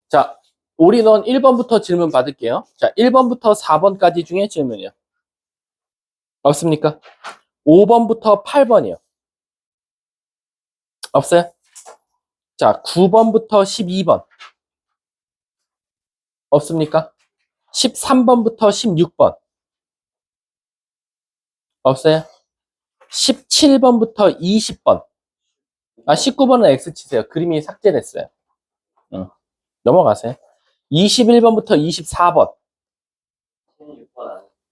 자, 올인원 1번부터 질문 받을게요. 자, 1번부터 4번까지 중에 질문이요. 없습니까? 5번부터 8번이요. 없어요? 자, 9번부터 12번. 없습니까? 13번부터 16번. 없어요? 17번부터 20번. 아, 19번은 X 치세요. 그림이 삭제됐어요. 넘어가세요. 21번부터 24번.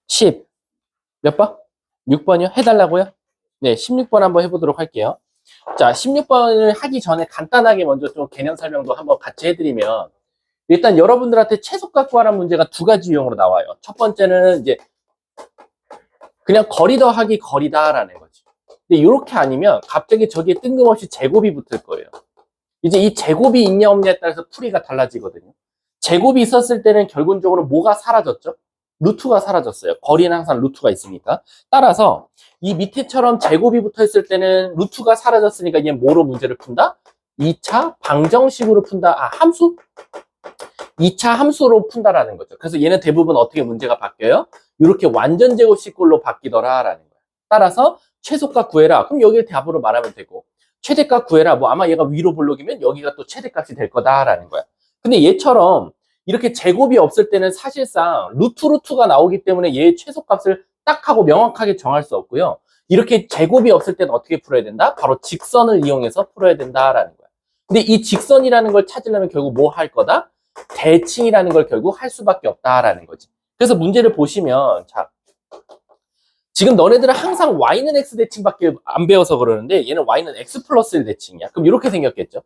10. 몇 번? 6번이요? 해달라고요? 네, 16번 한번 해보도록 할게요. 자, 16번을 하기 전에 간단하게 먼저 좀 개념 설명도 한번 같이 해드리면, 일단 여러분들한테 최소값 구하라는 문제가 두 가지 유형으로 나와요. 첫 번째는 이제 그냥 거리 더하기 거리다라는 거지. 근데 이렇게 아니면 갑자기 저기에 뜬금없이 제곱이 붙을 거예요. 이제 이 제곱이 있냐 없냐에 따라서 풀이가 달라지거든요. 제곱이 있었을 때는 결론적으로 뭐가 사라졌죠? 루트가 사라졌어요. 거리는 항상 루트가 있으니까. 따라서 이 밑에처럼 제곱이 붙어 있을 때는 루트가 사라졌으니까 이게 뭐로 문제를 푼다? 2차 방정식으로 푼다. 아, 함수? 2차 함수로 푼다라는 거죠. 그래서 얘는 대부분 어떻게 문제가 바뀌어요? 이렇게 완전 제곱식꼴로 바뀌더라라는 거예요. 따라서 최소값 구해라. 그럼 여기를 답으로 말하면 되고, 최대값 구해라. 뭐 아마 얘가 위로 볼록이면 여기가 또 최대값이 될 거다라는 거야. 근데 얘처럼 이렇게 제곱이 없을 때는 사실상 루트가 나오기 때문에 얘의 최소값을 딱 하고 명확하게 정할 수 없고요. 이렇게 제곱이 없을 때는 어떻게 풀어야 된다? 바로 직선을 이용해서 풀어야 된다라는 거야. 근데 이 직선이라는 걸 찾으려면 결국 뭐 할 거다? 대칭이라는 걸 결국 할 수밖에 없다라는 거지. 그래서 문제를 보시면, 자, 지금 너네들은 항상 y는 x 대칭밖에 안 배워서 그러는데 얘는 y는 x 플러스 1 대칭이야. 그럼 이렇게 생겼겠죠?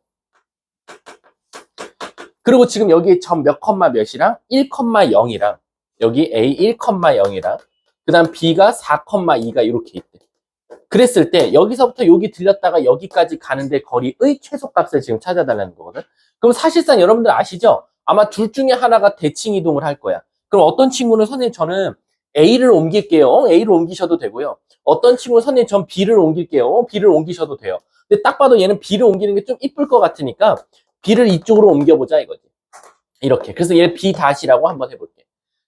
그리고 지금 여기 점 몇 컴마 몇이랑 1,0이랑 여기 a 1,0이랑 그 다음 b가 4,2가 이렇게 있대. 그랬을 때 여기서부터 여기 들렸다가 여기까지 가는데 거리의 최소값을 지금 찾아달라는 거거든. 그럼 사실상 여러분들 아시죠? 아마 둘 중에 하나가 대칭 이동을 할 거야. 그럼 어떤 친구는 선생님 저는 A를 옮길게요. A를 옮기셔도 되고요. 어떤 친구는 선생님 전 B를 옮길게요. B를 옮기셔도 돼요. 근데 딱 봐도 얘는 B를 옮기는 게 좀 이쁠 것 같으니까 B를 이쪽으로 옮겨보자 이거지. 이렇게. 그래서 얘를 B 다시라고 한번 해볼게.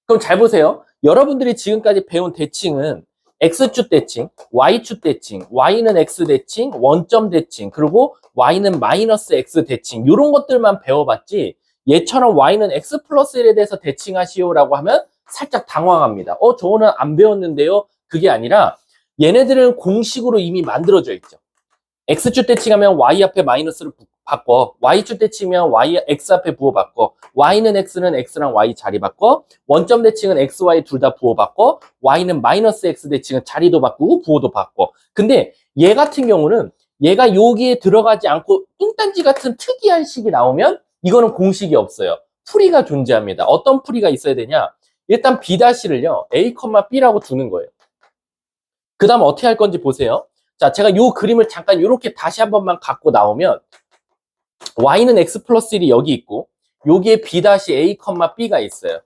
그럼 잘 보세요. 여러분들이 지금까지 배운 대칭은 X축 대칭, Y축 대칭, Y는 X 대칭, 원점 대칭, 그리고 Y는 마이너스 X 대칭 이런 것들만 배워봤지 얘처럼 Y는 X 플러스 1에 대해서 대칭하시오라고 하면 살짝 당황합니다. 저거는 안 배웠는데요. 그게 아니라 얘네들은 공식으로 이미 만들어져 있죠. X축 대칭하면 Y 앞에 마이너스를 바꿔. Y축 대칭이면 Y, X 앞에 부호 바꿔. Y는 X는 X랑 Y 자리 바꿔. 원점 대칭은 X, Y 둘 다 부호 바꿔. Y는 마이너스 X 대칭은 자리도 바꾸고 부호도 바꿔. 근데 얘 같은 경우는 얘가 여기에 들어가지 않고 뚱딴지 같은 특이한 식이 나오면 이거는 공식이 없어요. 풀이가 존재합니다. 어떤 풀이가 있어야 되냐? 일단 B-를요. A, B라고 두는 거예요. 그 다음 어떻게 할 건지 보세요. 자, 제가 요 그림을 잠깐 이렇게 다시 한 번만 갖고 나오면 y는 x 플러스 1이 여기 있고 여기에 b-a, b가 있어요.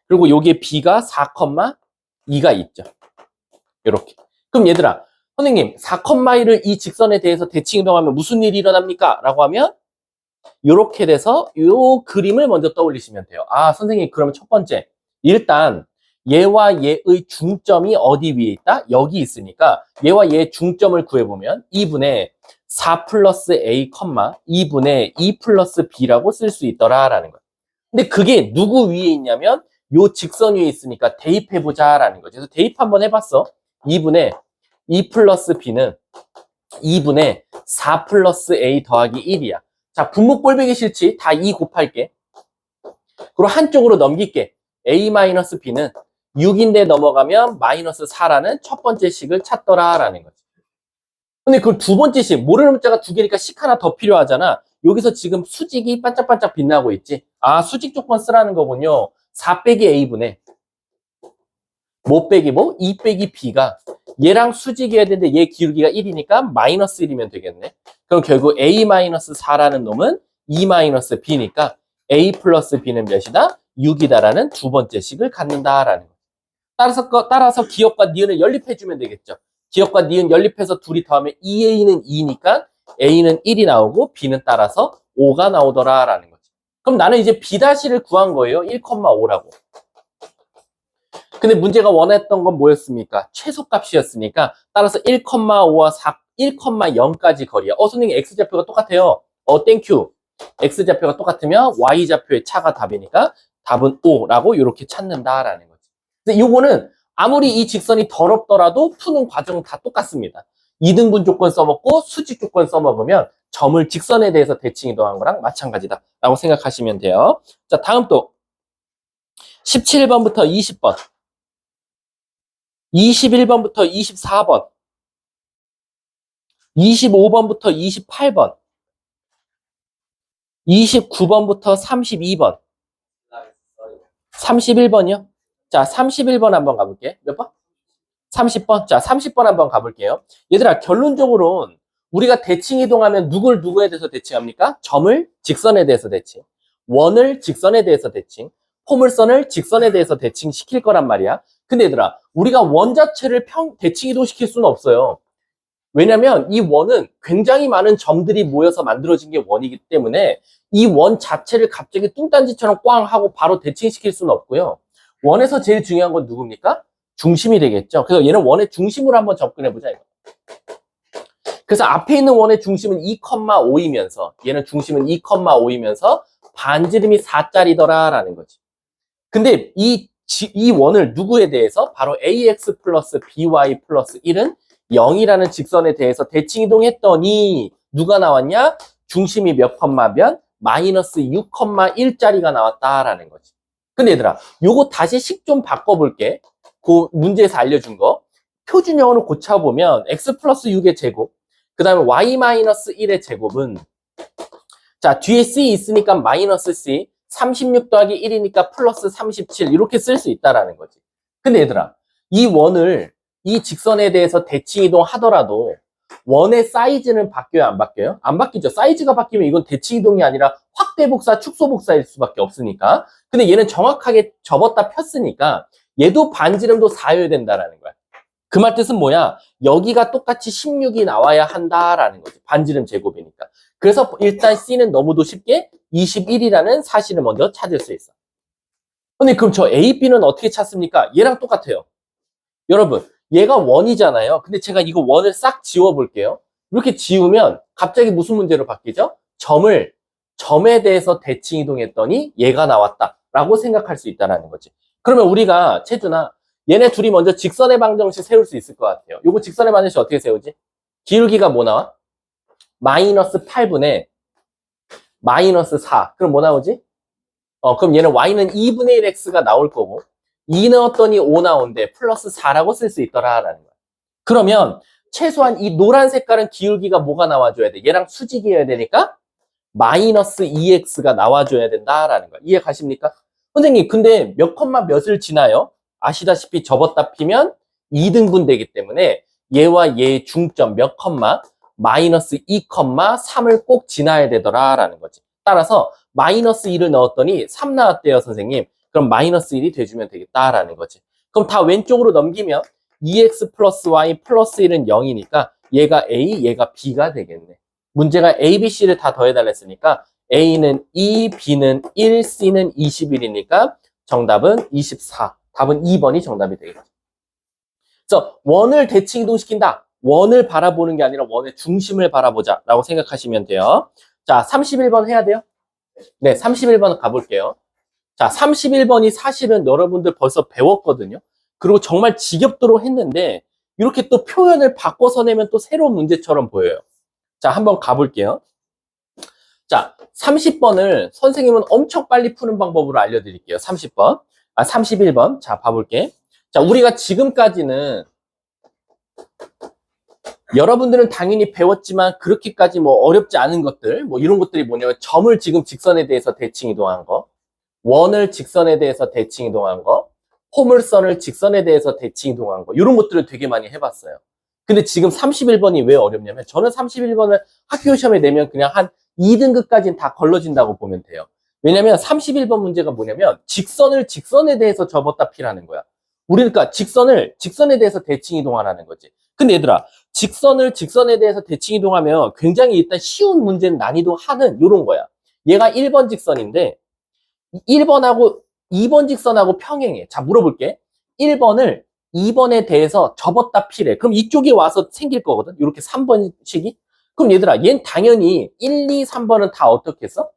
그리고 여기에 b가 4,2가 있죠. 이렇게. 그럼 얘들아, 선생님 4,1을 이 직선에 대해서 대칭 이동하면 무슨 일이 일어납니까? 라고 하면 이렇게 돼서 요 그림을 먼저 떠올리시면 돼요. 아, 선생님 그러면 첫 번째 일단 얘와 얘의 중점이 어디 위에 있다? 여기 있으니까 얘와 얘의 중점을 구해보면 2분의 4 플러스 A, 2분의 2 플러스 B라고 쓸 수 있더라라는 거예요. 근데 그게 누구 위에 있냐면 요 직선 위에 있으니까 대입해보자라는 거죠. 그래서 대입 한번 해봤어. 2분의 2 플러스 B는 2분의 4 플러스 A 더하기 1이야. 자, 분모 꼴보기 싫지? 다 2 곱할게. 그리고 한쪽으로 넘길게. A-B는 6인데 넘어가면 마이너스 4라는 첫 번째 식을 찾더라라는 거지. 근데 그 두 번째 식, 모르는 문자가 두 개니까 식 하나 더 필요하잖아. 여기서 지금 수직이 반짝반짝 빛나고 있지. 아, 수직 조건 쓰라는 거군요. 4 빼기 A분의 뭐 빼기 뭐? 2 빼기 B가 얘랑 수직이어야 되는데 얘 기울기가 1이니까 마이너스 1이면 되겠네. 그럼 결국 A-4라는 놈은 2-B니까 A 플러스 B는 몇이다? 6이다라는 두 번째 식을 갖는다라는 거. 따라서 기억과 니은을 연립해주면 되겠죠. 기억과 니은 연립해서 둘이 더하면 2A는 2니까 A는 1이 나오고 B는 따라서 5가 나오더라라는 거죠. 그럼 나는 이제 B-를 구한 거예요. 1,5라고. 근데 문제가 원했던 건 뭐였습니까? 최소값이었으니까 따라서 1,5와 1,0까지 거리야. 선생님 X좌표가 똑같아요. 땡큐. X좌표가 똑같으면 Y좌표의 차가 답이니까 답은 5라고 이렇게 찾는다라는 거지. 근데 요거는 아무리 이 직선이 더럽더라도 푸는 과정은 다 똑같습니다. 2등분 조건 써먹고 수직 조건 써먹으면 점을 직선에 대해서 대칭 이동한 거랑 마찬가지다 라고 생각하시면 돼요. 자, 다음 또 17번부터 20번 21번부터 24번 25번부터 28번 29번부터 32번 31번이요? 자, 31번 한번 가볼게. 몇 번? 30번? 자, 30번 한번 가볼게요. 얘들아, 결론적으로 우리가 대칭 이동하면 누굴 누구에 대해서 대칭합니까? 점을 직선에 대해서 대칭, 원을 직선에 대해서 대칭, 포물선을 직선에 대해서 대칭시킬 거란 말이야. 근데 얘들아, 우리가 원 자체를 대칭 이동시킬 수는 없어요. 왜냐면 이 원은 굉장히 많은 점들이 모여서 만들어진 게 원이기 때문에 이 원 자체를 갑자기 뚱딴지처럼 꽝 하고 바로 대칭시킬 수는 없고요. 원에서 제일 중요한 건 누굽니까? 중심이 되겠죠. 그래서 얘는 원의 중심으로 한번 접근해보자 이거. 그래서 앞에 있는 원의 중심은 2,5이면서 얘는 중심은 2,5이면서 반지름이 4짜리더라 라는 거지. 근데 이 원을 누구에 대해서? 바로 ax 플러스 by 플러스 1은 0이라는 직선에 대해서 대칭 이동했더니 누가 나왔냐? 중심이 몇 컴마면 마이너스 6,1짜리가 나왔다라는 거지. 근데 얘들아, 요거 다시 식 좀 바꿔볼게. 그 문제에서 알려준 거. 표준형으로 고쳐보면 x 플러스 6의 제곱, 그 다음에 y 마이너스 1의 제곱은 자, 뒤에 c 있으니까 마이너스 c, 36 더하기 1이니까 플러스 37 이렇게 쓸 수 있다라는 거지. 근데 얘들아, 이 원을 이 직선에 대해서 대칭 이동하더라도 원의 사이즈는 바뀌어요, 안 바뀌어요? 안 바뀌죠. 사이즈가 바뀌면 이건 대칭 이동이 아니라 확대 복사, 축소 복사일 수밖에 없으니까. 근데 얘는 정확하게 접었다 폈으니까 얘도 반지름도 4여야 된다라는 거야. 그 말 뜻은 뭐야? 여기가 똑같이 16이 나와야 한다라는 거지. 반지름 제곱이니까. 그래서 일단 C는 너무도 쉽게 21이라는 사실을 먼저 찾을 수 있어. 근데 그럼 저 A, B는 어떻게 찾습니까? 얘랑 똑같아요. 여러분, 얘가 원이잖아요. 근데 제가 이거 원을 싹 지워볼게요. 이렇게 지우면 갑자기 무슨 문제로 바뀌죠? 점에 대해서 대칭 이동했더니 얘가 나왔다라고 생각할 수 있다는 거지. 그러면 우리가 채준아, 얘네 둘이 먼저 직선의 방정식 세울 수 있을 것 같아요. 요거 직선의 방정식 어떻게 세우지? 기울기가 뭐 나와? 마이너스 8분의 마이너스 4. 그럼 뭐 나오지? 그럼 얘는 y는 2분의 1x가 나올 거고 2 넣었더니 5 나온대. 플러스 4라고 쓸 수 있더라라는 거야. 그러면 최소한 이 노란 색깔은 기울기가 뭐가 나와줘야 돼? 얘랑 수직이어야 되니까 마이너스 2x가 나와줘야 된다라는 거야. 이해 가십니까? 선생님, 근데 몇 컴마 몇을 지나요? 아시다시피 접었다 피면 2등분 되기 때문에 얘와 얘의 중점 몇 컴마? 마이너스 2,3을 꼭 지나야 되더라라는 거지. 따라서 마이너스 1을 넣었더니 3 나왔대요, 선생님. 그럼 마이너스 1이 돼주면 되겠다라는 거지. 그럼 다 왼쪽으로 넘기면 2x 플러스 y 플러스 1은 0이니까 얘가 a, 얘가 b가 되겠네. 문제가 a, b, c를 다 더해달랬으니까 a는 2, b는 1, c는 21이니까 정답은 24. 답은 2번이 정답이 되겠죠. 그래서 원을 대칭 이동시킨다. 원을 바라보는 게 아니라 원의 중심을 바라보자 라고 생각하시면 돼요. 자, 31번 해야 돼요? 네, 31번 가볼게요. 자, 31번이 사실은 여러분들 벌써 배웠거든요. 그리고 정말 지겹도록 했는데 이렇게 또 표현을 바꿔서 내면 또 새로운 문제처럼 보여요. 자, 한번 가볼게요. 자, 30번을 선생님은 엄청 빨리 푸는 방법으로 알려드릴게요. 31번. 자, 봐볼게. 자, 우리가 지금까지는 여러분들은 당연히 배웠지만 그렇게까지 뭐 어렵지 않은 것들, 뭐 이런 것들이 뭐냐면 점을 지금 직선에 대해서 대칭 이동한 거, 원을 직선에 대해서 대칭 이동한 거, 포물선을 직선에 대해서 대칭 이동한 거, 이런 것들을 되게 많이 해봤어요. 근데 지금 31번이 왜 어렵냐면 저는 31번을 학교 시험에 내면 그냥 한 2등급까지는 다 걸러진다고 보면 돼요. 왜냐면 31번 문제가 뭐냐면 직선을 직선에 대해서 접었다 피라는 거야. 우리 그러니까 직선에 대해서 대칭 이동하라는 거지. 근데 얘들아, 직선을 직선에 대해서 대칭 이동하면 굉장히 일단 쉬운 문제는 난이도 하는 요런 거야. 얘가 1번 직선인데 1번하고 2번 직선하고 평행해. 자, 물어볼게. 1번을 2번에 대해서 접었다 피래. 그럼 이쪽에 와서 생길 거거든. 이렇게 3번식이. 그럼 얘들아, 얘는 당연히 1, 2, 3번은 다 어떻게 했어?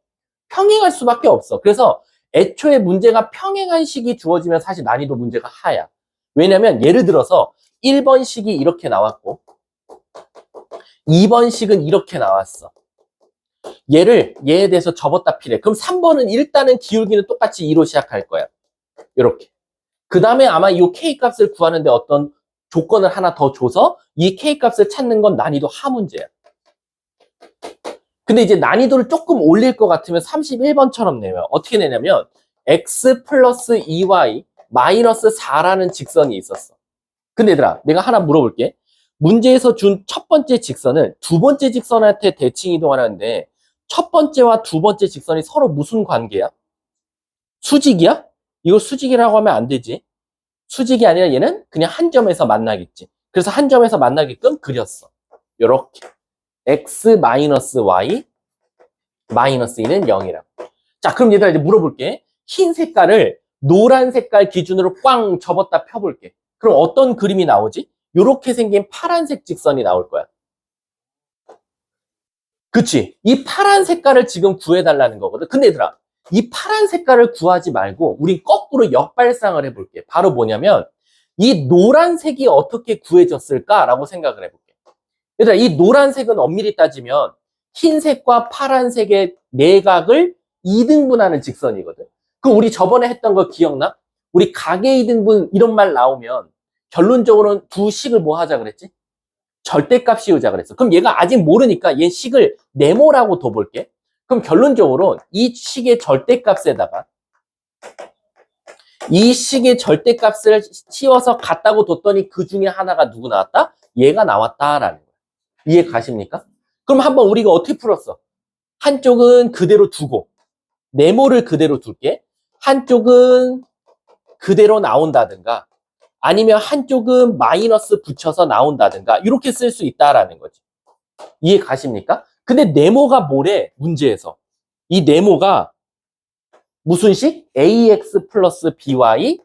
평행할 수밖에 없어. 그래서 애초에 문제가 평행한 식이 주어지면 사실 난이도 문제가 하야. 왜냐면 예를 들어서 1번식이 이렇게 나왔고 2번식은 이렇게 나왔어. 얘에 대해서 접었다 피래. 그럼 3번은 일단은 기울기는 똑같이 2로 시작할 거야. 이렇게. 그 다음에 아마 이 K 값을 구하는데 어떤 조건을 하나 더 줘서 이 K 값을 찾는 건 난이도 하 문제야. 근데 이제 난이도를 조금 올릴 것 같으면 31번처럼 내면 어떻게 내냐면 x 플러스 2y 마이너스 4라는 직선이 있었어. 근데 얘들아, 내가 하나 물어볼게. 문제에서 준 첫 번째 직선은 두 번째 직선한테 대칭 이동하는데 첫 번째와 두 번째 직선이 서로 무슨 관계야? 수직이야? 이거 수직이라고 하면 안 되지. 수직이 아니라 얘는 그냥 한 점에서 만나겠지. 그래서 한 점에서 만나게끔 그렸어. 요렇게. x 마이너스 y 마이너스 2는 0이라고. 자, 그럼 얘들아 이제 물어볼게. 흰 색깔을 노란 색깔 기준으로 꽝 접었다 펴볼게. 그럼 어떤 그림이 나오지? 요렇게 생긴 파란색 직선이 나올 거야. 그치? 이 파란 색깔을 지금 구해달라는 거거든. 근데 얘들아, 이 파란 색깔을 구하지 말고 우리 거꾸로 역발상을 해볼게. 바로 뭐냐면 이 노란색이 어떻게 구해졌을까라고 생각을 해볼게. 얘들아, 이 노란색은 엄밀히 따지면 흰색과 파란색의 내각을 2등분하는 직선이거든. 그럼 우리 저번에 했던 거 기억나? 우리 각의 2등분 이런 말 나오면 결론적으로는 두 식을 뭐 하자 그랬지? 절대값 씌우자 그랬어. 그럼 얘가 아직 모르니까 얘 식을 네모라고 둬볼게. 그럼 결론적으로 이 식의 절대값에다가 이 식의 절대값을 씌워서 같다고 뒀더니 그 중에 하나가 누구 나왔다? 얘가 나왔다라는 거야. 이해 가십니까? 그럼 한번 우리가 어떻게 풀었어? 한쪽은 그대로 두고 네모를 그대로 둘게. 한쪽은 그대로 나온다든가 아니면 한쪽은 마이너스 붙여서 나온다든가 이렇게 쓸 수 있다라는 거지. 이해 가십니까? 근데 네모가 뭐래? 문제에서. 이 네모가 무슨 식? ax 플러스 by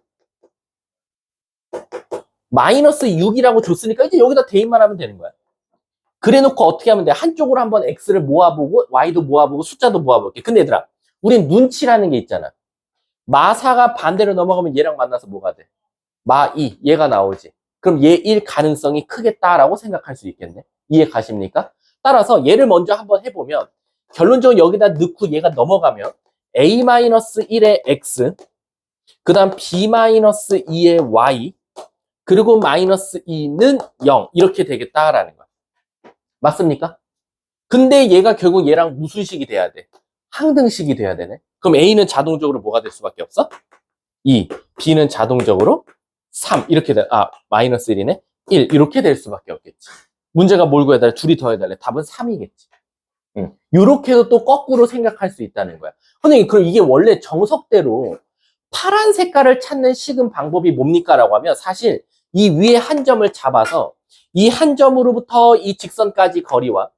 마이너스 6이라고 줬으니까 이제 여기다 대입만 하면 되는 거야. 그래 놓고 어떻게 하면 돼? 한쪽으로 한번 x를 모아보고 y도 모아보고 숫자도 모아볼게. 근데 얘들아, 우린 눈치라는 게 있잖아. 마4가 반대로 넘어가면 얘랑 만나서 뭐가 돼? 마2, 얘가 나오지. 그럼 얘 1 가능성이 크겠다라고 생각할 수 있겠네. 이해 가십니까? 따라서 얘를 먼저 한번 해보면 결론적으로 여기다 넣고 얘가 넘어가면 a-1의 x, 그 다음 b-2의 y, 그리고 마이너스 2는 0 이렇게 되겠다라는 거야. 맞습니까? 근데 얘가 결국 얘랑 무슨 식이 돼야 돼? 항등식이 돼야 되네. 그럼 A는 자동적으로 뭐가 될 수밖에 없어? 2, B는 자동적으로 3 이렇게 돼. 마이너스 1이네. 1 이렇게 될 수밖에 없겠지. 문제가 뭘 구해달래? 둘이 더해달래. 답은 3이겠지. 이렇게도 또 거꾸로 생각할 수 있다는 거야. 선생님, 그럼 이게 원래 정석대로 파란 색깔을 찾는 식은 방법이 뭡니까? 라고 하면 사실 이 위에 한 점을 잡아서 이 한 점으로부터 이 직선까지 거리와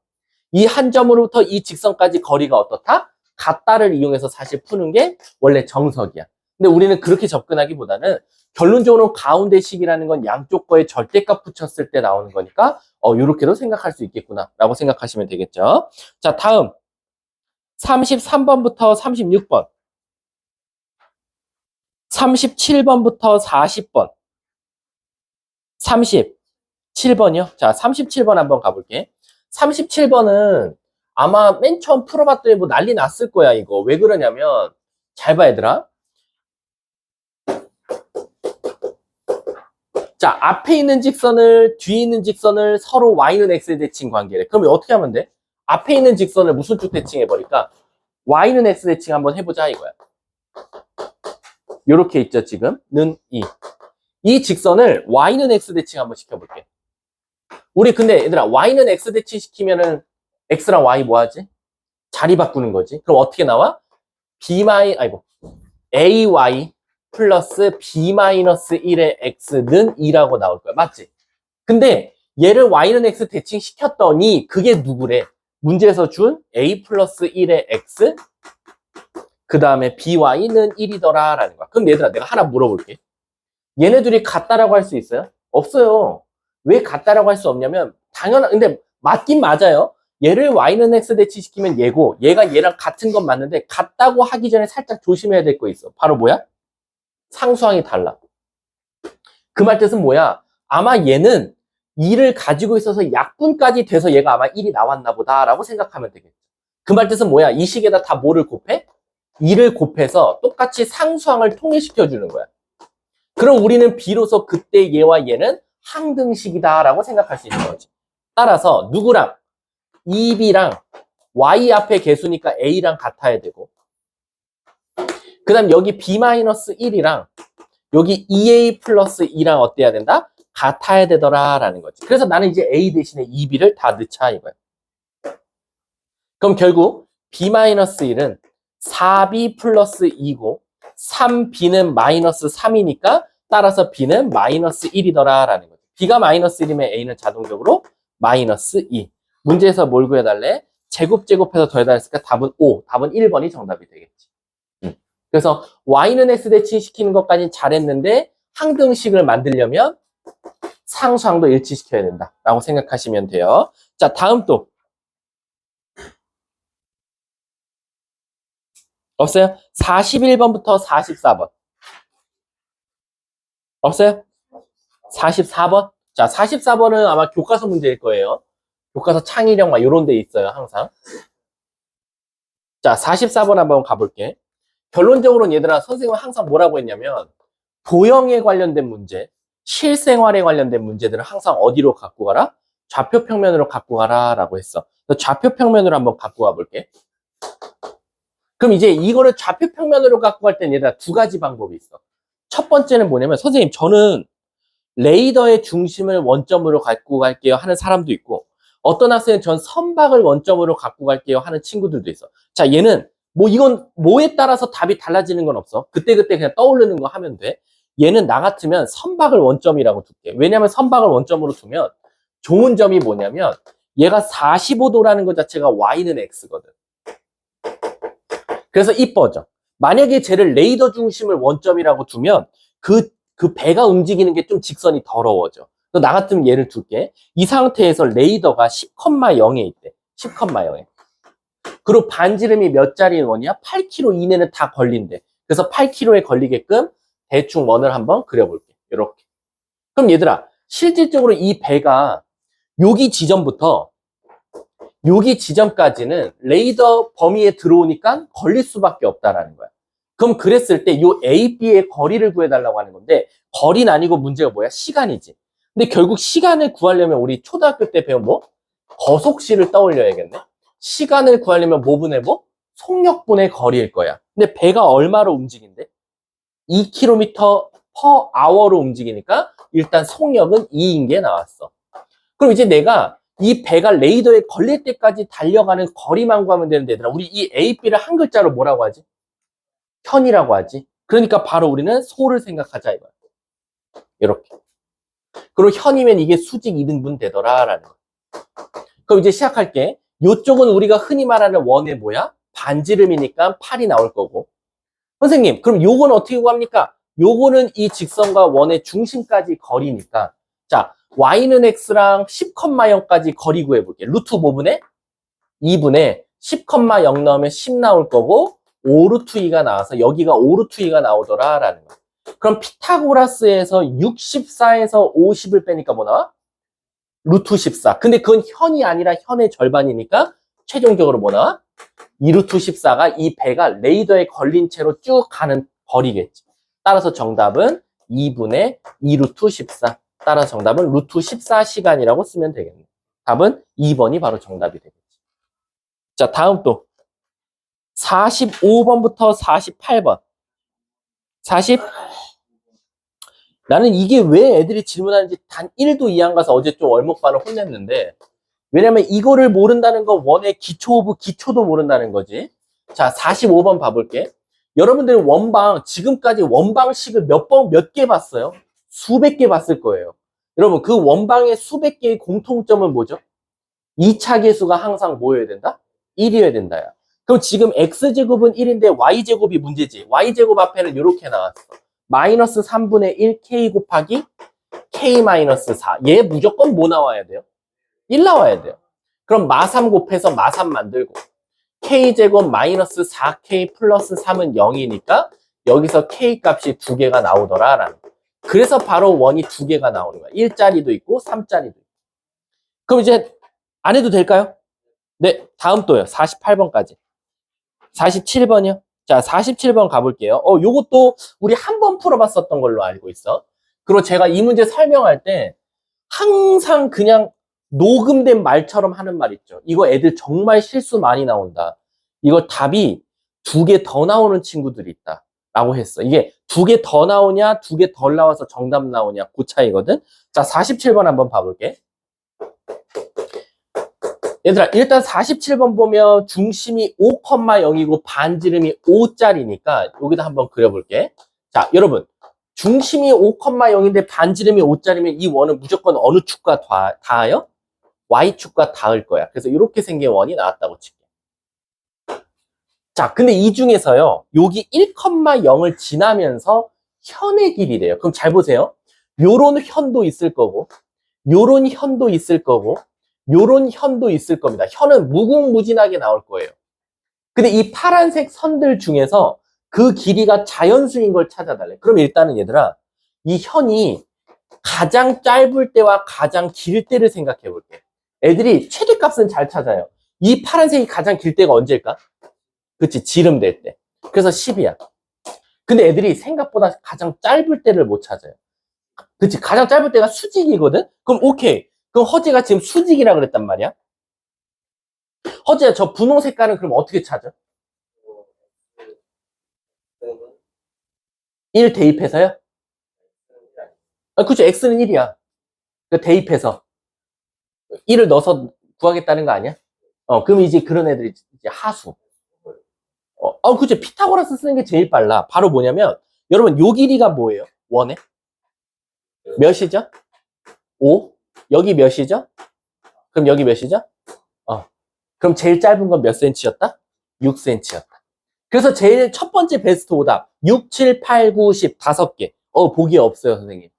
이 한 점으로부터 이 직선까지 거리가 어떻다? 같다를 이용해서 사실 푸는 게 원래 정석이야. 근데 우리는 그렇게 접근하기보다는 결론적으로 가운데 식이라는 건 양쪽 거에 절대값 붙였을 때 나오는 거니까 이렇게도 생각할 수 있겠구나 라고 생각하시면 되겠죠. 자, 다음 33번부터 36번 37번부터 40번 37번이요? 자, 37번 한번 가볼게. 37번은 아마 맨 처음 풀어봤더니 뭐 난리 났을 거야, 이거. 왜 그러냐면, 잘 봐, 얘들아. 자, 앞에 있는 직선을, 뒤에 있는 직선을 서로 y는 x에 대칭 관계래. 그러면 어떻게 하면 돼? 앞에 있는 직선을 무슨 쪽 대칭해버릴까? y는 x 대칭 한번 해보자, 이거야. 요렇게 있죠, 지금. 는 2. 이 직선을 y는 x 대칭 한번 시켜볼게. 우리 근데 얘들아, y는 x 대칭 시키면은 x랑 y 뭐 하지? 자리 바꾸는 거지. 그럼 어떻게 나와? ay 플러스 b-1의 x는 2라고 나올 거야. 맞지? 근데 얘를 y는 x 대칭 시켰더니 그게 누구래? 문제에서 준 a 플러스 1의 x 그 다음에 by는 1이더라 라는 거야. 그럼 얘들아 내가 하나 물어볼게. 얘네들이 같다라고 할 수 있어요? 없어요. 왜 같다라고 할 수 없냐면 근데 맞긴 맞아요. 얘를 y는 x 대치시키면 얘고 얘가 얘랑 같은 건 맞는데 같다고 하기 전에 살짝 조심해야 될 거 있어. 바로 뭐야? 상수항이 달라. 그 말 뜻은 뭐야? 아마 얘는 2를 가지고 있어서 약분까지 돼서 얘가 아마 1이 나왔나 보다라고 생각하면 되겠죠. 그 말 뜻은 뭐야? 이 식에다 다 뭐를 곱해? 2를 곱해서 똑같이 상수항을 통일시켜 주는 거야. 그럼 우리는 비로소 그때 얘와 얘는 항등식이다라고 생각할 수 있는 거지. 따라서 누구랑? 2b랑 y 앞에 개수니까 a랑 같아야 되고 그 다음 여기 b-1이랑 여기 2a 플러스 2랑 어때야 된다? 같아야 되더라 라는 거지. 그래서 나는 이제 a 대신에 2b를 다 넣자 이거야. 그럼 결국 b-1은 4b 플러스 2고 3b는 마이너스 3이니까 따라서 b는 마이너스 1이더라 라는 거지. b가 마이너스 1이면 a는 자동적으로 마이너스 2. 문제에서 뭘 구해달래? 제곱해서 더해달랬으니까 답은 5. 답은 1번이 정답이 되겠지. 그래서 y는 x 대치시키는 것까지 잘했는데 항등식을 만들려면 상수항도 일치시켜야 된다라고 생각하시면 돼요. 자, 다음 또 없어요? 41번부터 44번 없어요? 44번? 자, 44번은 아마 교과서 문제일 거예요. 교과서 창의력과 이런 데 있어요, 항상. 자, 44번 한번 가볼게. 결론적으로는 얘들아, 선생님은 항상 뭐라고 했냐면 도형에 관련된 문제, 실생활에 관련된 문제들은 항상 어디로 갖고 가라? 좌표평면으로 갖고 가라 라고 했어. 좌표평면으로 한번 갖고 가볼게. 그럼 이제 이거를 좌표평면으로 갖고 갈 때는 얘들아 두 가지 방법이 있어. 첫 번째는 뭐냐면 선생님 저는 레이더의 중심을 원점으로 갖고 갈게요 하는 사람도 있고 어떤 학생은 전 선박을 원점으로 갖고 갈게요 하는 친구들도 있어. 자, 얘는 뭐 이건 뭐에 따라서 답이 달라지는 건 없어. 그때그때 그냥 떠오르는 거 하면 돼. 얘는 나 같으면 선박을 원점이라고 둘게. 왜냐면 선박을 원점으로 두면 좋은 점이 뭐냐면 얘가 45도라는 것 자체가 y는 x거든. 그래서 이뻐져. 만약에 쟤를 레이더 중심을 원점이라고 두면 그 배가 움직이는 게 좀 직선이 더러워져. 나 같으면 얘를 둘게. 이 상태에서 레이더가 10,0에 있대. 10,0에. 그리고 반지름이 몇 짜리 원이야? 8km 이내는 다 걸린대. 그래서 8km에 걸리게끔 대충 원을 한번 그려볼게. 이렇게. 그럼 얘들아, 실질적으로 이 배가 여기 지점부터 여기 지점까지는 레이더 범위에 들어오니까 걸릴 수밖에 없다라는 거야. 그럼 그랬을 때 이 A, B의 거리를 구해달라고 하는 건데 거리는 아니고 문제가 뭐야? 시간이지. 근데 결국 시간을 구하려면 우리 초등학교 때 배운 뭐? 거속시를 떠올려야겠네. 시간을 구하려면 뭐 분의 뭐? 속력분의 거리일 거야. 근데 배가 얼마로 움직인대? 2km per hour로 움직이니까 일단 속력은 2인 게 나왔어. 그럼 이제 내가 이 배가 레이더에 걸릴 때까지 달려가는 거리만 구하면 되는데 얘들아 우리 이 A, B를 한 글자로 뭐라고 하지? 현이라고 하지. 그러니까 바로 우리는 소를 생각하자 이거야. 이렇게. 그리고 현이면 이게 수직 2등분 되더라라는 거. 그럼 이제 시작할게. 이쪽은 우리가 흔히 말하는 원의 뭐야? 반지름이니까 8이 나올 거고. 선생님, 그럼 요건 어떻게 구합니까? 요거는 이 직선과 원의 중심까지 거리니까. 자, y는 x랑 10,0까지 거리 구해볼게. 루트 5분의 2분의 10,0 넣으면 10 나올 거고 5 루트 2가 나와서 여기가 5 루트 2가 나오더라라는 거. 그럼 피타고라스에서 64에서 50을 빼니까 뭐 나와? 루트 14. 근데 그건 현이 아니라 현의 절반이니까 최종적으로 뭐 나와? 2 루트 14가 이 배가 레이더에 걸린 채로 쭉 가는 거리겠지. 따라서 정답은 2분의 2 루트 14. 따라서 정답은 루트 14시간이라고 쓰면 되겠네. 답은 2번이 바로 정답이 되겠지. 자, 다음 또 45번부터 48번. 40? 나는 이게 왜 애들이 질문하는지 단 1도 이해 안 가서 어제 좀 얼목반을 혼냈는데 왜냐면 이거를 모른다는 건 원의 기초 오브 기초도 모른다는 거지. 자, 45번 봐볼게. 여러분들이 원방, 지금까지 원방식을 몇 개 봤어요? 수백 개 봤을 거예요. 여러분, 그 원방의 수백 개의 공통점은 뭐죠? 2차 계수가 항상 뭐여야 된다? 1이어야 된다야. 그럼 지금 x제곱은 1인데 y제곱이 문제지. y제곱 앞에는 이렇게 나왔어. 마이너스 3분의 1 k 곱하기 k 마이너스 4. 얘 무조건 뭐 나와야 돼요? 1 나와야 돼요. 그럼 마3 곱해서 마3 만들고 k제곱 마이너스 4k 플러스 3은 0이니까 여기서 k 값이 2개가 나오더라 라는 거야. 그래서 바로 원이 2개가 나오는 거야. 1짜리도 있고 3짜리도 있고. 그럼 이제 안 해도 될까요? 네, 다음 또요. 48번까지. 47번이요. 자, 47번 가볼게요. 요것도 우리 한 번 풀어봤었던 걸로 알고 있어. 그리고 제가 이 문제 설명할 때 항상 그냥 녹음된 말처럼 하는 말 있죠. 이거 애들 정말 실수 많이 나온다. 이거 답이 2개 더 나오는 친구들이 있다. 라고 했어. 이게 2개 더 나오냐, 2개 덜 나와서 정답 나오냐, 그 차이거든. 자, 47번 한번 봐볼게. 얘들아, 일단 47번 보면 중심이 5,0이고 반지름이 5짜리니까 여기다 한번 그려볼게. 자, 여러분. 중심이 5,0인데 반지름이 5짜리면 이 원은 무조건 어느 축과 닿아요? Y축과 닿을 거야. 그래서 이렇게 생긴 원이 나왔다고 칠게. 자, 근데 이 중에서요. 여기 1,0을 지나면서 현의 길이래요. 그럼 잘 보세요. 요런 현도 있을 거고 요런 현도 있을 거고 요런 현도 있을 겁니다. 현은 무궁무진하게 나올 거예요. 근데 이 파란색 선들 중에서 그 길이가 자연수인 걸 찾아달래. 그럼 일단은 얘들아, 이 현이 가장 짧을 때와 가장 길 때를 생각해 볼게. 애들이 최대값은 잘 찾아요. 이 파란색이 가장 길 때가 언제일까? 그치, 지름될 때. 그래서 10이야. 근데 애들이 생각보다 가장 짧을 때를 못 찾아요. 그치, 가장 짧을 때가 수직이거든? 그럼 오케이. 그럼 허지가 지금 수직이라 그랬단 말이야. 허지야, 저 분홍 색깔은 그럼 어떻게 찾아? 1 대입해서요? 그쵸, x는 1이야. 그 대입해서 1을 넣어서 구하겠다는 거 아니야? 그럼 이제 그런 애들이 이제 하수. 그쵸, 피타고라스 쓰는 게 제일 빨라. 바로 뭐냐면, 여러분, 요 길이가 뭐예요? 원에? 몇이죠? 5? 여기 몇이죠? 그럼 여기 몇이죠? 그럼 제일 짧은 건 몇 센치였다? 6cm였다. 그래서 제일 첫 번째 베스트 오답 6, 7, 8, 9, 10 5개. 보기 없어요, 선생님.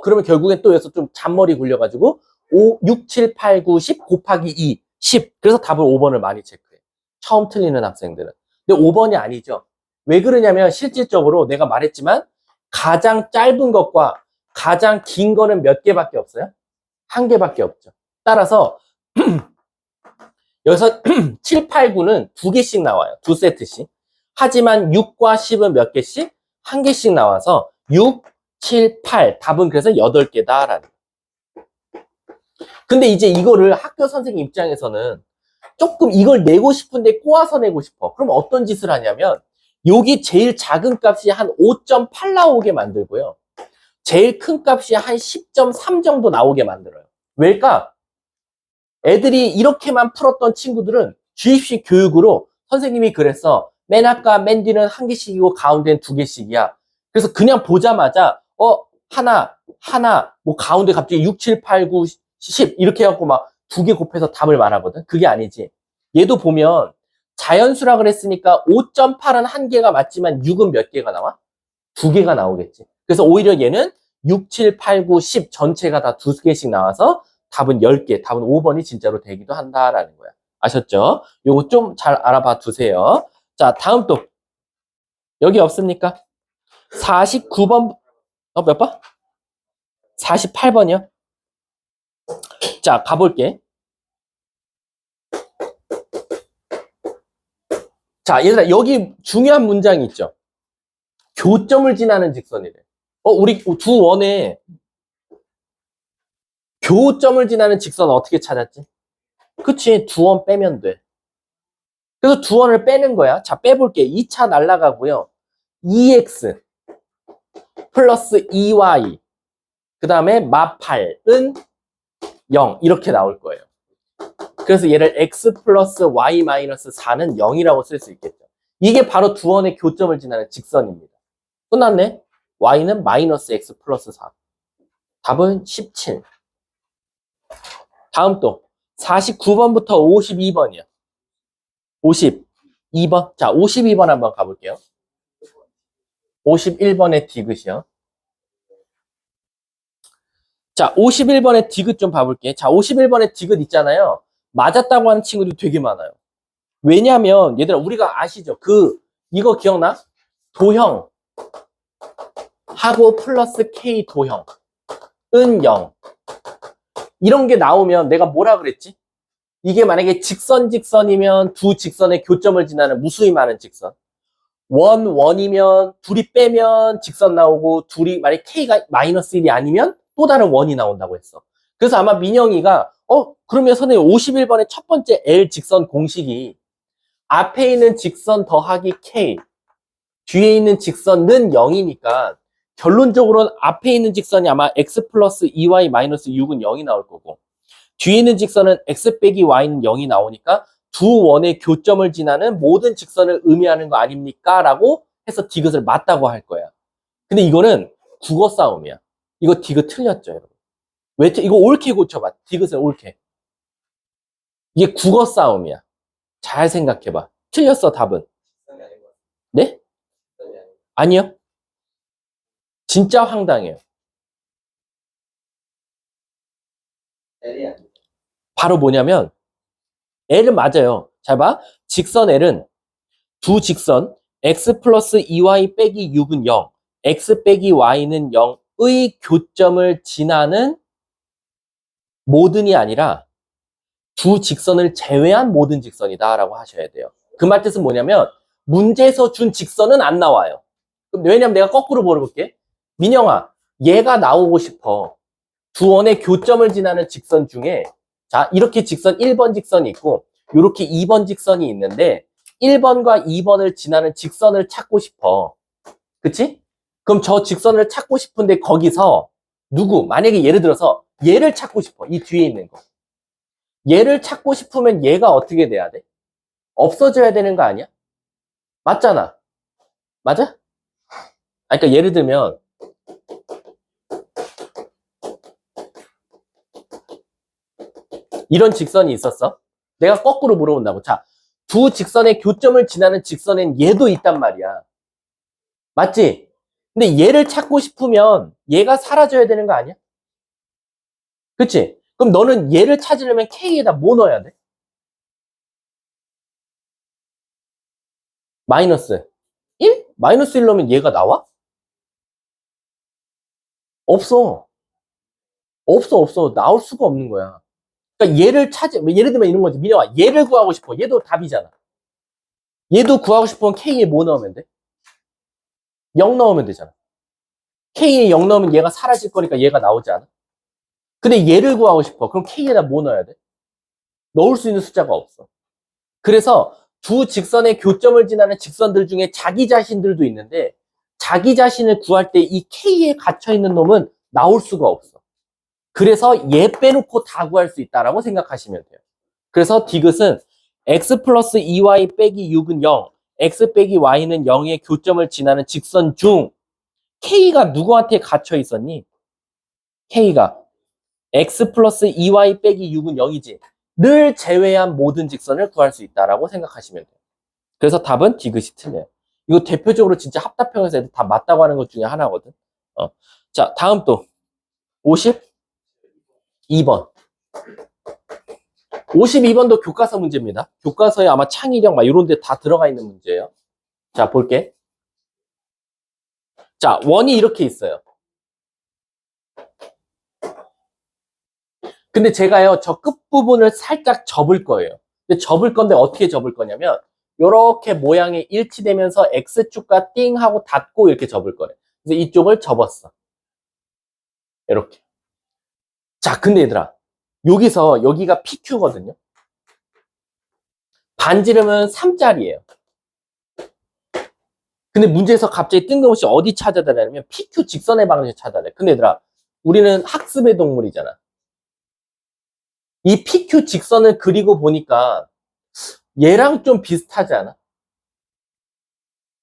그러면 결국엔 또 여기서 좀 잔머리 굴려가지고 5, 6, 7, 8, 9, 10 곱하기 2, 10. 그래서 답을 5번을 많이 체크해. 처음 틀리는 학생들은. 근데 5번이 아니죠. 왜 그러냐면 실질적으로 내가 말했지만 가장 짧은 것과 가장 긴 거는 몇 개밖에 없어요? 한 개밖에 없죠. 따라서 여기서 7, 8, 9는 두 개씩 나와요. 두 세트씩. 하지만 6과 10은 몇 개씩? 한 개씩 나와서 6, 7, 8. 답은 그래서 8개다라는. 근데 이제 이거를 학교 선생님 입장에서는 조금 이걸 내고 싶은데 꼬아서 내고 싶어. 그럼 어떤 짓을 하냐면 여기 제일 작은 값이 한 5.8 나오게 만들고요. 제일 큰 값이 한 10.3 정도 나오게 만들어요. 왜일까? 애들이 이렇게만 풀었던 친구들은 주입식 교육으로 선생님이 그랬어. 맨 아까 맨 뒤는 한 개씩이고 가운데는 두 개씩이야. 그래서 그냥 보자마자 하나 뭐 가운데 갑자기 6, 7, 8, 9, 10 이렇게 해갖고 막 두 개 곱해서 답을 말하거든. 그게 아니지. 얘도 보면 자연수라 그랬으니까 5.8은 한 개가 맞지만 6은 몇 개가 나와? 두 개가 나오겠지. 그래서 오히려 얘는 6, 7, 8, 9, 10 전체가 다 두 개씩 나와서 답은 10개, 답은 5번이 진짜로 되기도 한다라는 거야. 아셨죠? 요거 좀 잘 알아봐 두세요. 자, 다음 또. 여기 없습니까? 49번, 몇 번? 48번이요? 자, 가볼게. 자, 얘들아, 여기 중요한 문장이 있죠? 교점을 지나는 직선이래. 우리 두 원에 교점을 지나는 직선 어떻게 찾았지? 그치, 두 원 빼면 돼. 그래서 두 원을 빼는 거야. 자, 빼볼게. 2차 날라가고요. 2x 플러스 2y 그 다음에 마8은 0 이렇게 나올 거예요. 그래서 얘를 x 플러스 y 마이너스 4는 0이라고 쓸 수 있겠죠. 이게 바로 두 원의 교점을 지나는 직선입니다. 끝났네. y는 마이너스 x 플러스 4. 답은 17. 다음 또 49번부터 52번이야. 50. 2번. 자, 52번 한번 가볼게요. 51번의 디귿이요. 자, 51번의 디귿 좀 봐볼게. 자, 51번의 디귿 있잖아요. 맞았다고 하는 친구들이 되게 많아요. 왜냐면, 얘들아, 우리가 아시죠? 이거 기억나? 도형. 하고 플러스 K 도형. 은 0. 이런 게 나오면 내가 뭐라 그랬지? 이게 만약에 직선이면 두 직선의 교점을 지나는 무수히 많은 직선. 원이면 둘이 빼면 직선 나오고 둘이 만약에 K가 마이너스 1이 아니면 또 다른 원이 나온다고 했어. 그래서 아마 민영이가 그러면 선생님 51번의 첫 번째 L 직선 공식이 앞에 있는 직선 더하기 K 뒤에 있는 직선은 0이니까 결론적으로는 앞에 있는 직선이 아마 x 플러스 2y 마이너스 6은 0이 나올 거고 뒤에 있는 직선은 x 빼기 y는 0이 나오니까 두 원의 교점을 지나는 모든 직선을 의미하는 거 아닙니까? 라고 해서 디귿을 맞다고 할 거야. 근데 이거는 국어 싸움이야. 이거 디귿 틀렸죠, 여러분. 왜 이거 옳게 고쳐봐. 디귿을 옳게. 이게 국어 싸움이야. 잘 생각해봐. 틀렸어, 답은. 네? 아니요. 진짜 황당해요. 바로 뭐냐면 L은 맞아요. 잘 봐. 직선 L은 두 직선 x 플러스 2y 빼기 6은 0, x 빼기 y는 0의 교점을 지나는 모든이 아니라 두 직선을 제외한 모든 직선이다 라고 하셔야 돼요. 그 말 뜻은 뭐냐면 문제에서 준 직선은 안 나와요. 왜냐면 내가 거꾸로 물어볼게. 민영아, 얘가 나오고 싶어. 두 원의 교점을 지나는 직선 중에 자 이렇게 직선 1번 직선이 있고 이렇게 2번 직선이 있는데 1번과 2번을 지나는 직선을 찾고 싶어. 그치? 그럼 저 직선을 찾고 싶은데 거기서 만약에 예를 들어서 얘를 찾고 싶어. 이 뒤에 있는 거. 얘를 찾고 싶으면 얘가 어떻게 돼야 돼? 없어져야 되는 거 아니야? 맞잖아. 맞아? 그러니까 예를 들면 이런 직선이 있었어. 내가 거꾸로 물어본다고. 자, 두 직선의 교점을 지나는 직선엔 얘도 있단 말이야. 맞지? 근데 얘를 찾고 싶으면 얘가 사라져야 되는 거 아니야? 그치? 그럼 너는 얘를 찾으려면 K에다 뭐 넣어야 돼? 마이너스 1? 마이너스 1 넣으면 얘가 나와? 없어. 없어. 나올 수가 없는 거야. 그러니까 예를 들면 이런 거지. 민영아, 얘를 구하고 싶어. 얘도 답이잖아. 얘도 구하고 싶으면 K에 뭐 넣으면 돼? 0 넣으면 되잖아. K에 0 넣으면 얘가 사라질 거니까 얘가 나오지 않아? 근데 얘를 구하고 싶어. 그럼 K에다 뭐 넣어야 돼? 넣을 수 있는 숫자가 없어. 그래서 두 직선의 교점을 지나는 직선들 중에 자기 자신들도 있는데 자기 자신을 구할 때 이 K에 갇혀있는 놈은 나올 수가 없어. 그래서 얘 빼놓고 다 구할 수 있다라고 생각하시면 돼요. 그래서 디귿은 x 플러스 2y 빼기 6은 0, x 빼기 y는 0의 교점을 지나는 직선 중 K가 누구한테 갇혀 있었니? K가 x 플러스 2y 빼기 6은 0이지. 를 제외한 모든 직선을 구할 수 있다라고 생각하시면 돼요. 그래서 답은 디귿이 틀려요. 이거 대표적으로 진짜 합답형에서 애들 다 맞다고 하는 것 중에 하나거든. 자, 다음 또 52번. 52번도 교과서 문제입니다. 교과서에 아마 창의력 막 이런 데 다 들어가 있는 문제예요. 자, 볼게. 자, 원이 이렇게 있어요. 근데 제가요, 저 끝부분을 살짝 접을 거예요. 근데 접을 건데 어떻게 접을 거냐면 이렇게 모양이 일치되면서 X축과 띵 하고 닫고 이렇게 접을 거예요. 그래서 이쪽을 접었어. 이렇게. 자, 근데 얘들아, 여기가 PQ거든요. 반지름은 3짜리예요. 근데 문제에서 갑자기 뜬금없이 어디 찾아달라면 PQ 직선의 방정식 찾아달래. 근데 얘들아, 우리는 학습의 동물이잖아. 이 PQ 직선을 그리고 보니까 얘랑 좀 비슷하지 않아?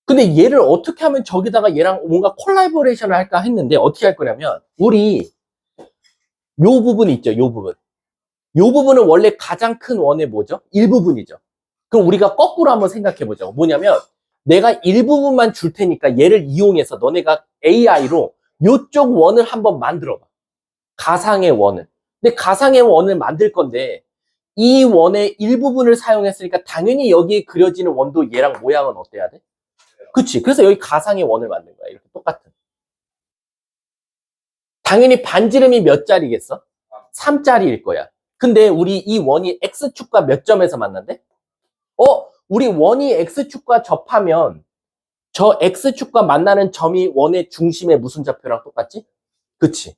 근데 얘를 어떻게 하면 저기다가 얘랑 뭔가 콜라보레이션을 할까 했는데 어떻게 할 거냐면 우리 요 부분 있죠, 요 부분. 요 부분은 원래 가장 큰 원의 뭐죠? 일부분이죠. 그럼 우리가 거꾸로 한번 생각해 보자고. 뭐냐면 내가 일부분만 줄 테니까 얘를 이용해서 너네가 AI로 요쪽 원을 한번 만들어 봐. 가상의 원을. 근데 가상의 원을 만들 건데 이 원의 일부분을 사용했으니까 당연히 여기에 그려지는 원도 얘랑 모양은 어때야 돼? 그치? 그래서 여기 가상의 원을 만든 거야. 이렇게 똑같은. 당연히 반지름이 몇 짜리겠어? 3짜리일 거야. 근데 우리 이 원이 X축과 몇 점에서 만난대? 우리 원이 X축과 접하면 저 X축과 만나는 점이 원의 중심의 무슨 좌표랑 똑같지? 그치?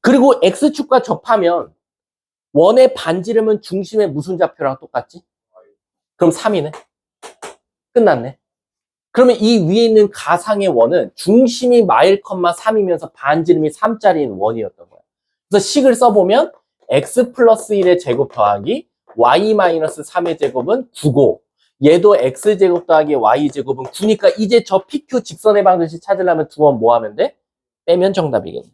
그리고 X축과 접하면 원의 반지름은 중심의 무슨 좌표랑 똑같지? 그럼 3이네. 끝났네. 그러면 이 위에 있는 가상의 원은 중심이 마일, 3이면서 반지름이 3짜리인 원이었던 거야. 그래서 식을 써보면 x 플러스 1의 제곱 더하기 y 마이너스 3의 제곱은 9고 얘도 x제곱 더하기 y제곱은 9니까 이제 저 PQ 직선의 방정식 찾으려면 두 번 뭐 하면 돼? 빼면 정답이겠네.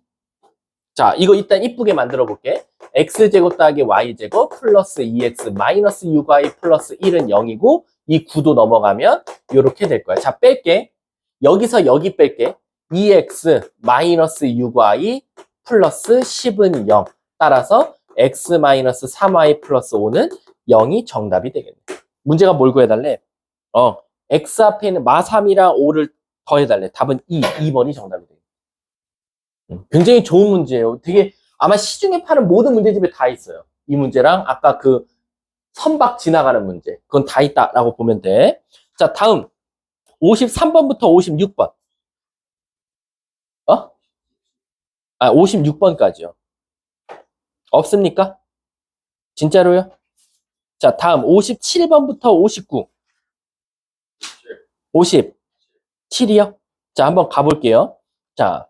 자, 이거 일단 이쁘게 만들어 볼게. x제곱 더하기 y제곱 플러스 2x 마이너스 6y 플러스 1은 0이고 이 9도 넘어가면 이렇게 될 거야. 자, 뺄게. 여기서 여기 뺄게. 2x 마이너스 6y 플러스 10은 0. 따라서 x 마이너스 3y 플러스 5는 0이 정답이 되겠네. 문제가 뭘 구해달래? x 앞에 있는 마3이랑 5를 더해달래. 답은 2번이 정답이 되겠네. 굉장히 좋은 문제예요. 되게 아마 시중에 파는 모든 문제집에 다 있어요. 이 문제랑 아까 그 선박 지나가는 문제. 그건 다 있다라고 보면 돼. 자, 다음 53번부터 56번. 56번까지요. 없습니까? 진짜로요? 자, 다음 57번부터 59. 57이요? 자, 한번 가볼게요. 자,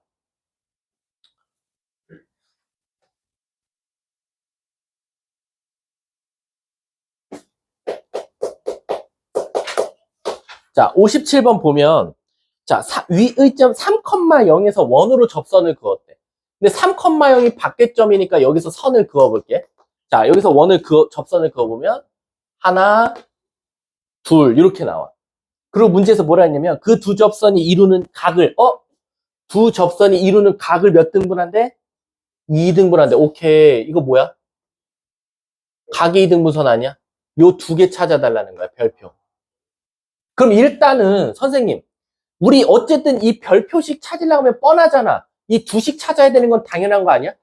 자, 57번 보면, 자, 위의점 3,0에서 원으로 접선을 그었대. 근데 3,0이 밖에점이니까 여기서 선을 그어볼게. 자, 여기서 접선을 그어보면, 하나, 둘, 이렇게 나와. 그리고 문제에서 뭐라 했냐면, 그 두 접선이 이루는 각을, 두 접선이 이루는 각을 몇 등분한대? 2등분한대. 오케이. 이거 뭐야? 각의 2등분선 아니야? 요 두 개 찾아달라는 거야, 별표. 그럼 일단은, 선생님, 우리 어쨌든 이 별표식 찾으려고 하면 뻔하잖아. 이 두식 찾아야 되는 건 당연한 거 아니야?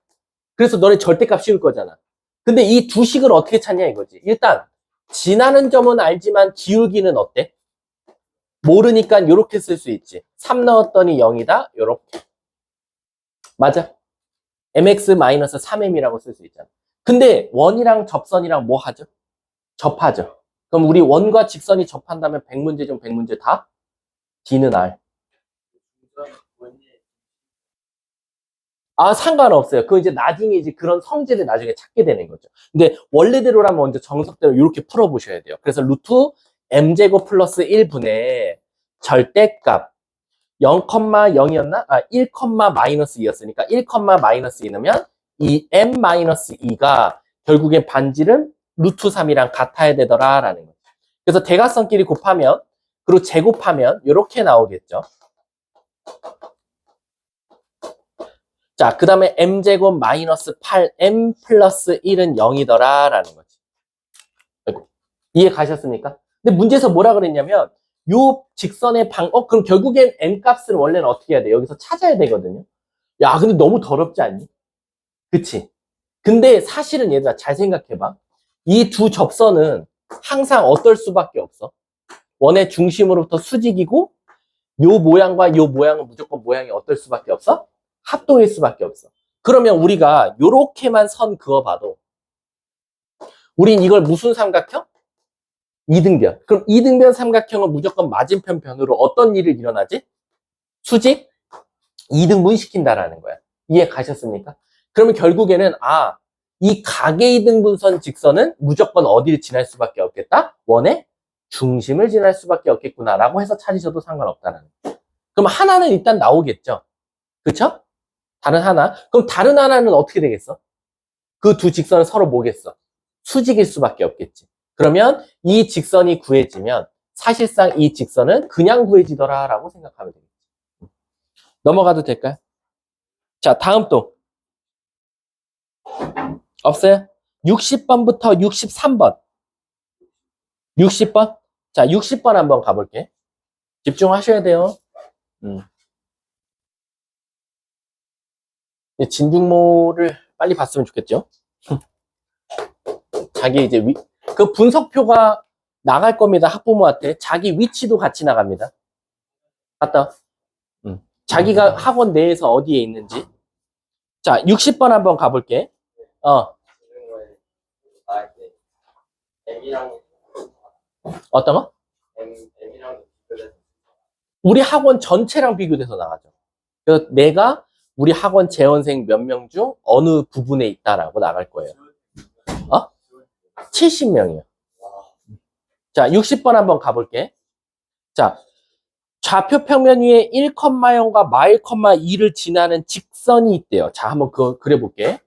그래서 너네 절대값 씌울 거잖아. 근데 이 두식을 어떻게 찾냐 이거지. 일단 지나는 점은 알지만 기울기는 어때? 모르니까 이렇게 쓸 수 있지. 3 넣었더니 0이다. 요렇게. 맞아. mx-3m이라고 쓸 수 있잖아. 근데 원이랑 접선이랑 뭐 하죠? 접하죠. 그럼 우리 원과 직선이 접한다면 100문제 중 100문제 다? D는 R. 상관없어요. 그거 이제 나중에 이제 그런 성질을 나중에 찾게 되는 거죠. 근데 원래대로라면 먼저 정석대로 이렇게 풀어보셔야 돼요. 그래서 루트 m제곱 플러스 1분의 절대값 0,0이었나? 1, 마이너스 2였으니까 1, 마이너스 2 넣으면 이 m 마이너스 2가 결국엔 반지름 루트 3이랑 같아야 되더라라는 거죠. 그래서 대각선끼리 곱하면 그리고 제곱하면 이렇게 나오겠죠. 자, 그 다음에 m제곱 마이너스 8m 플러스 1은 0이더라 라는 거지. 아이고, 이해 가셨습니까? 근데 문제에서 뭐라 그랬냐면 요 직선의 그럼 결국엔 m 값을 원래는 어떻게 해야 돼? 여기서 찾아야 되거든요. 야, 근데 너무 더럽지 않니? 그치? 근데 사실은 얘들아 잘 생각해봐. 이 두 접선은 항상 어떨 수밖에 없어? 원의 중심으로부터 수직이고 요 모양과 요 모양은 무조건 모양이 어떨 수밖에 없어? 합동일 수밖에 없어. 그러면 우리가 요렇게만 선 그어봐도 우린 이걸 무슨 삼각형? 이등변. 그럼 이등변 삼각형은 무조건 맞은편 변으로 어떤 일을 일어나지? 수직? 이등분 시킨다라는 거야. 이해 가셨습니까? 그러면 결국에는 이 각의 이등분선 직선은 무조건 어디를 지날 수밖에 없겠다? 원의 중심을 지날 수밖에 없겠구나라고 해서 찾으셔도 상관없다는 거야. 그럼 하나는 일단 나오겠죠? 그쵸? 다른 하나. 그럼 다른 하나는 어떻게 되겠어? 그 두 직선은 서로 뭐겠어? 수직일 수밖에 없겠지. 그러면 이 직선이 구해지면 사실상 이 직선은 그냥 구해지더라라고 생각하면 되겠죠. 넘어가도 될까요? 자, 다음 또 없어요? 60번부터 63번. 60번? 자, 60번 한번 가볼게. 집중하셔야 돼요. 진중모를 빨리 봤으면 좋겠죠? 자기 이제 그 분석표가 나갈 겁니다. 학부모한테. 자기 위치도 같이 나갑니다. 맞다. 자기가 학원 내에서 어디에 있는지. 자, 60번 한번 가볼게. 어떤 거? 우리 학원 전체랑 비교돼서 나가죠. 그래서 내가 우리 학원 재원생 몇 명 중 어느 부분에 있다라고 나갈 거예요. 70명이요. 자, 60번 한번 가볼게. 자, 좌표 평면 위에 1,0과 마일, 2를 지나는 직선이 있대요. 자, 한번 그거 그려볼게.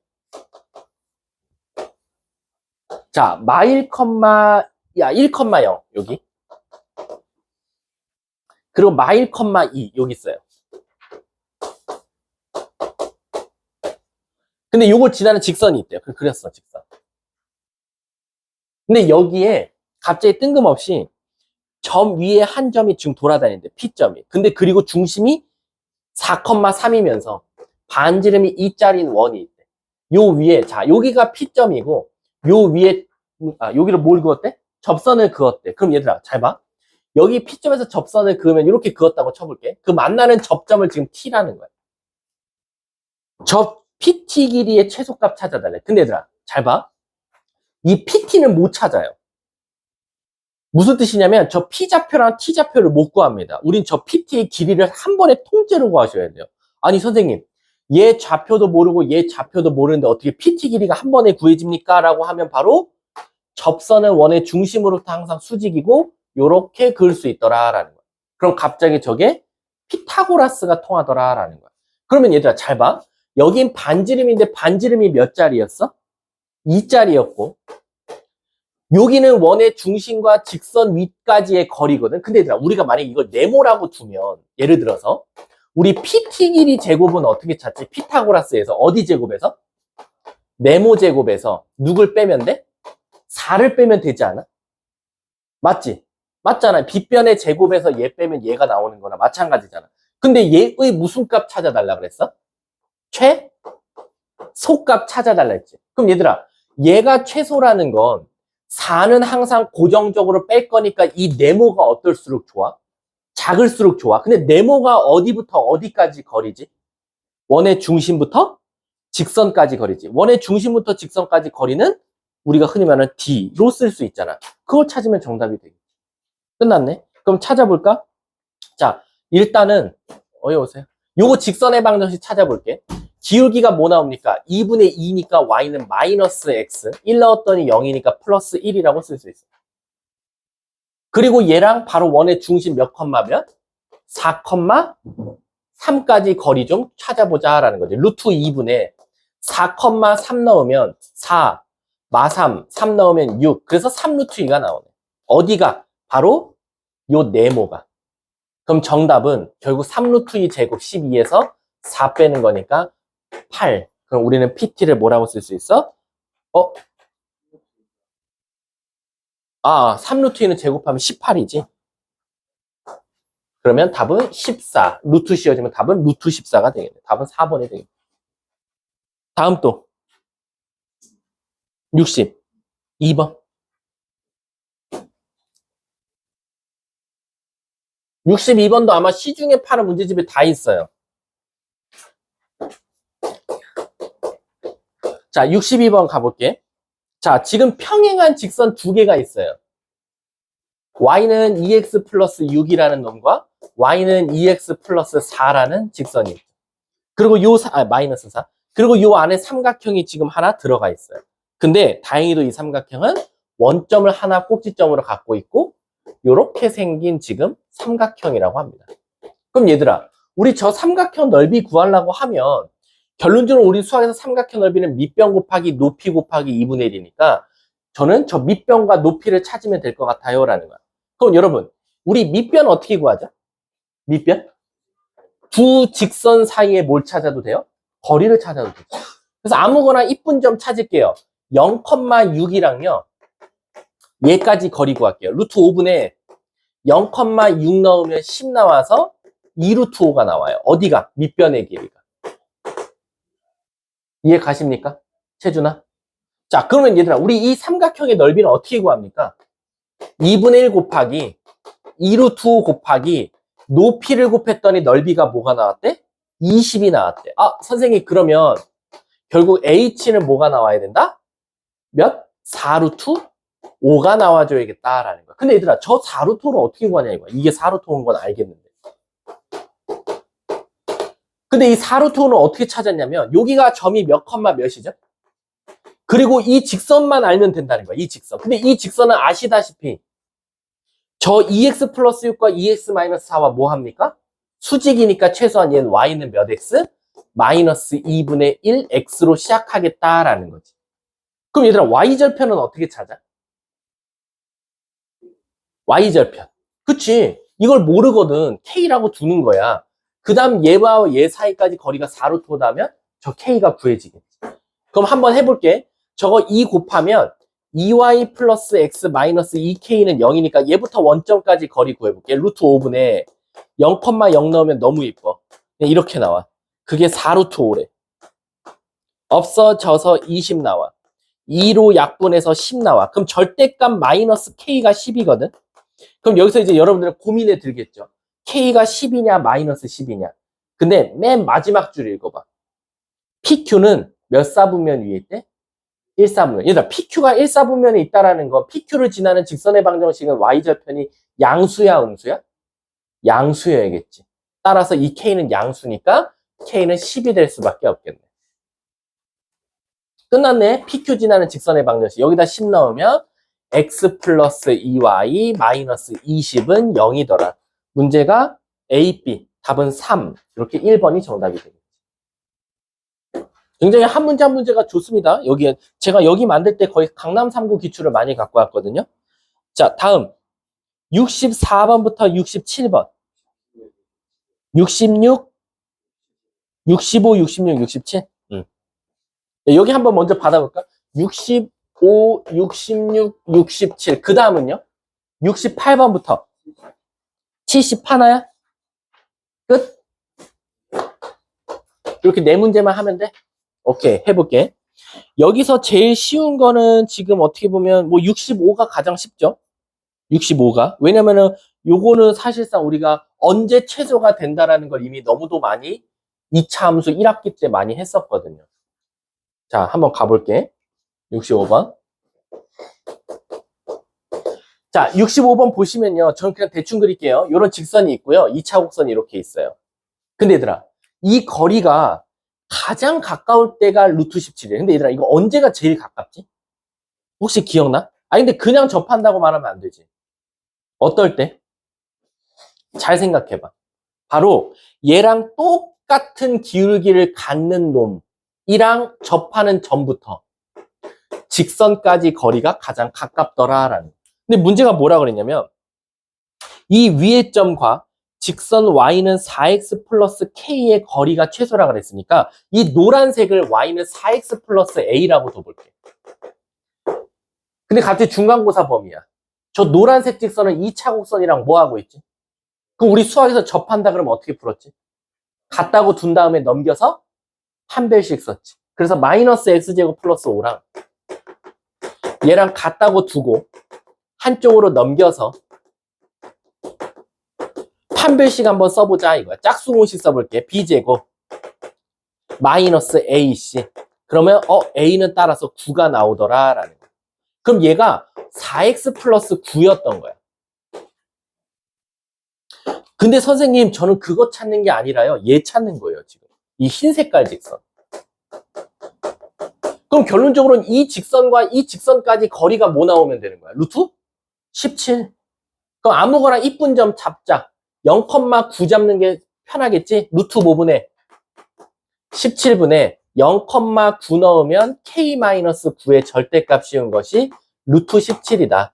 자, 마일, 1,0 여기. 그리고 마일, 2 여기 있어요. 근데 요걸 지나는 직선이 있대요. 그렸어, 직선. 근데 여기에 갑자기 뜬금없이 점 위에 한 점이 지금 돌아다니는데 P점이. 근데 그리고 중심이 4,3이면서 반지름이 2짜리인 원이 있대. 요 위에, 자, 여기가 P점이고, 요 위에, 여기를 뭘 그었대? 접선을 그었대. 그럼 얘들아, 잘 봐. 여기 P점에서 접선을 그으면 이렇게 그었다고 쳐볼게. 그 만나는 접점을 지금 T라는 거야. 저 PT 길이의 최소값 찾아달래. 근데 얘들아, 잘 봐. 이 PT는 못 찾아요. 무슨 뜻이냐면 저 P좌표랑 T좌표를 못 구합니다. 우린 저 PT의 길이를 한 번에 통째로 구하셔야 돼요. 아니 선생님, 얘 좌표도 모르고 얘 좌표도 모르는데 어떻게 PT 길이가 한 번에 구해집니까? 라고 하면 바로 접선은 원의 중심으로부터 항상 수직이고 요렇게 그을 수 있더라라는 거야. 그럼 갑자기 저게 피타고라스가 통하더라라는 거야. 그러면 얘들아 잘 봐. 여긴 반지름인데 반지름이 몇 짜리였어? 2짜리였고 여기는 원의 중심과 직선 위까지의 거리거든. 근데 얘들아 우리가 만약에 이걸 네모라고 두면 예를 들어서 우리 PT 길이 제곱은 어떻게 찾지? 피타고라스에서 어디 제곱에서? 네모 제곱에서 누굴 빼면 돼? 4를 빼면 되지 않아? 맞지? 맞잖아. 빗변의 제곱에서 얘 빼면 얘가 나오는 거나 마찬가지잖아. 근데 얘의 무슨 값 찾아달라 그랬어? 최소값 찾아달라 했지. 그럼 얘들아 얘가 최소라는 건 4는 항상 고정적으로 뺄 거니까 이 네모가 어떨수록 좋아? 작을수록 좋아. 근데 네모가 어디부터 어디까지 거리지? 원의 중심부터 직선까지 거리지. 원의 중심부터 직선까지 거리는 우리가 흔히 말하는 D로 쓸 수 있잖아. 그걸 찾으면 정답이 되겠지. 끝났네. 그럼 찾아볼까? 자, 일단은 어여오세요. 요거 직선의 방정식 찾아볼게. 기울기가 뭐 나옵니까? 2분의 2니까 y는 마이너스 x. 1 넣었더니 0이니까 플러스 1이라고 쓸 수 있어. 그리고 얘랑 바로 원의 중심 몇 컴마면? 4,3까지 거리 좀 찾아보자라는 거지. 루트 2분의 4,3 넣으면 4, 마3, 3 넣으면 6. 그래서 3루트 2가 나오네. 어디가? 바로 요 네모가. 그럼 정답은 결국 3루트 2 제곱 12에서 4 빼는 거니까 8. 그럼 우리는 PT를 뭐라고 쓸 수 있어? 3루트 2는 제곱하면 18이지. 그러면 답은 14. 루트 씌워지면 답은 루트 14가 되겠네. 답은 4번이 되겠네. 다음 또 62번. 62번도 아마 시중에 파는 문제집에 다 있어요. 자, 62번 가볼게. 자, 지금 평행한 직선 두 개가 있어요. y는 2x 플러스 6이라는 놈과 y는 2x 플러스 4라는 직선이 있죠. 그리고 마이너스 4. 그리고 요 안에 삼각형이 지금 하나 들어가 있어요. 근데 다행히도 이 삼각형은 원점을 하나 꼭지점으로 갖고 있고 요렇게 생긴 지금 삼각형이라고 합니다. 그럼 얘들아, 우리 저 삼각형 넓이 구하려고 하면 결론적으로 우리 수학에서 삼각형 넓이는 밑변 곱하기 높이 곱하기 2분의 1이니까 저는 저 밑변과 높이를 찾으면 될 것 같아요 라는 거야. 그럼 여러분, 우리 밑변 어떻게 구하죠? 밑변? 두 직선 사이에 뭘 찾아도 돼요? 거리를 찾아도 돼요. 그래서 아무거나 이쁜 점 찾을게요. 0,6이랑요. 얘까지 거리 구할게요. 루트 5분에 0,6 넣으면 10 나와서 2 루트 5가 나와요. 어디가? 밑변의 길이가. 이해 가십니까? 채준아? 자, 그러면 얘들아, 우리 이 삼각형의 넓이는 어떻게 구합니까? 2분의 1 곱하기 2 루트 5 곱하기 높이를 곱했더니 넓이가 뭐가 나왔대? 20이 나왔대. 아, 선생님, 그러면 결국 h는 뭐가 나와야 된다? 몇? 4 루트 5가 나와줘야겠다라는 거야. 근데 얘들아, 저 4 루트 5를 어떻게 구하냐 이거야. 이게 4 루트 5인 건 알겠는데. 근데 이 4 루트 5는 어떻게 찾았냐면 여기가 점이 몇 컴마 몇이죠? 그리고 이 직선만 알면 된다는 거야. 이 직선. 근데 이 직선은 아시다시피 저 2x 플러스 6과 2x 마이너스 4와 뭐 합니까? 수직이니까 최소한 얘는 y는 몇 x? 마이너스 2분의 1 x로 시작하겠다라는 거지. 그럼 얘들아, y절편은 어떻게 찾아? y절편. 그치? 이걸 모르거든. k라고 두는 거야. 그 다음 얘와 얘 사이까지 거리가 4루트 5다면 저 k가 구해지겠지. 그럼 한번 해볼게. 저거 2 곱하면 2y 플러스 x 마이너스 2k는 0이니까 얘부터 원점까지 거리 구해볼게. 루트 5분에 0,0 넣으면 너무 이뻐. 이렇게 나와. 그게 4루트 5래. 없어져서 20 나와. 2로 약분해서 10 나와. 그럼 절대값 마이너스 k가 10이거든. 그럼 여기서 이제 여러분들은 고민에 들겠죠. k가 10이냐 마이너스 10이냐. 근데 맨 마지막 줄 읽어봐. pq는 몇 사분면 위에 있대? 1사분면. 얘들아, pq가 1사분면에 있다라는 건 pq를 지나는 직선의 방정식은 y절편이 양수야 음수야? 양수여야겠지. 따라서 이 k는 양수니까 k는 10이 될 수밖에 없겠네. 끝났네. pq 지나는 직선의 방정식. 여기다 10 넣으면 x 플러스 2y 마이너스 20은 0이더라. 문제가 A, B. 답은 3. 이렇게 1번이 정답이 되겠지. 굉장히 한 문제 한 문제가 좋습니다. 여기에 제가 여기 만들 때 거의 강남 3구 기출을 많이 갖고 왔거든요. 자, 다음 64번부터 67번. 66, 65, 66, 67. 여기 한번 먼저 받아볼까? 65, 66, 67. 그 다음은요? 68번부터 70 하나야? 끝? 이렇게 네 문제만 하면 돼? 오케이, 해볼게. 여기서 제일 쉬운 거는 지금 어떻게 보면 뭐 65가 가장 쉽죠? 65가. 왜냐면은 요거는 사실상 우리가 언제 최소가 된다라는 걸 이미 너무도 많이 2차 함수 1학기 때 많이 했었거든요. 자, 한번 가볼게. 65번. 자, 65번 보시면요. 저는 그냥 대충 그릴게요. 요런 직선이 있고요. 2차 곡선이 이렇게 있어요. 근데 얘들아, 이 거리가 가장 가까울 때가 루트 17이에요. 근데 얘들아, 이거 언제가 제일 가깝지? 혹시 기억나? 아니, 근데 그냥 접한다고 말하면 안 되지. 어떨 때? 잘 생각해봐. 바로 얘랑 똑같은 기울기를 갖는 놈이랑 접하는 점부터 직선까지 거리가 가장 가깝더라라는. 근데 문제가 뭐라 그랬냐면 이 위의 점과 직선 y는 4x 플러스 k의 거리가 최소라 그랬으니까 이 노란색을 y는 4x 플러스 a라고 둬볼게. 근데 갑자기 중간고사 범위야. 저 노란색 직선은 2차 곡선이랑 뭐 하고 있지? 그럼 우리 수학에서 접한다 그러면 어떻게 풀었지? 같다고 둔 다음에 넘겨서 한 별씩 썼지. 그래서 마이너스 x제곱 플러스 5랑 얘랑 같다고 두고 한쪽으로 넘겨서 판별식 한번 써보자 이거야. 짝수공식 써볼게. b제곱 마이너스 ac. 그러면 a는 따라서 9가 나오더라 라는 거야. 그럼 얘가 4x 플러스 9였던 거야. 근데 선생님 저는 그거 찾는 게 아니라요. 얘 찾는 거예요 지금. 이 흰 색깔 직선. 그럼 결론적으로는 이 직선과 이 직선까지 거리가 뭐 나오면 되는 거야? 루트 17. 그럼 아무거나 이쁜 점 잡자. 0,9 잡는 게 편하겠지? 루트 5분의 17분의 0,9 넣으면 k-9의 절대값 씌운 것이 루트 17이다.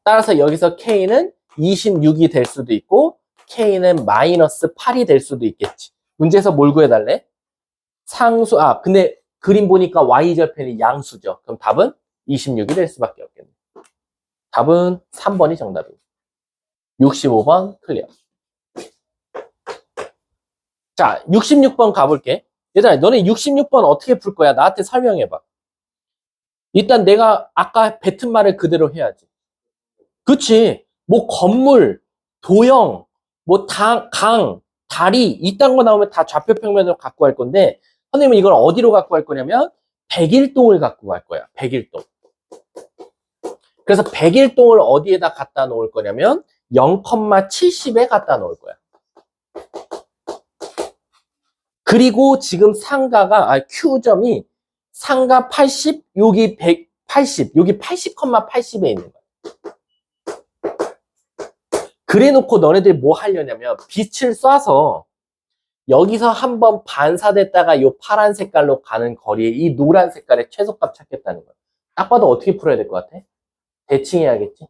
따라서 여기서 K는 26이 될 수도 있고 K는 마이너스 8이 될 수도 있겠지. 문제에서 뭘 구해달래? 상수, 근데 그림 보니까 Y절편이 양수죠. 그럼 답은 26이 될 수밖에 없겠네. 답은 3번이 정답입니다. 65번 클리어. 자, 66번 가볼게. 얘들아, 너네 66번 어떻게 풀 거야? 나한테 설명해봐. 일단 내가 아까 뱉은 말을 그대로 해야지. 그치? 뭐 건물, 도형, 뭐 강, 다리 이딴 거 나오면 다 좌표평면으로 갖고 갈 건데 선생님은 이걸 어디로 갖고 갈 거냐면 백일동을 갖고 갈 거야. 백일동. 그래서 백일동을 어디에다 갖다 놓을 거냐면 0,70에 갖다 놓을 거야. 그리고 지금 상가가 Q점이 상가 80, 여기 180, 여기 80,80에 있는 거야. 그래 놓고 너네들이 뭐 하려냐면 빛을 쏴서 여기서 한번 반사됐다가 요 파란 색깔로 가는 거리에 이 노란 색깔의 최소값 찾겠다는 거야. 딱 봐도 어떻게 풀어야 될 것 같아? 대칭해야겠지?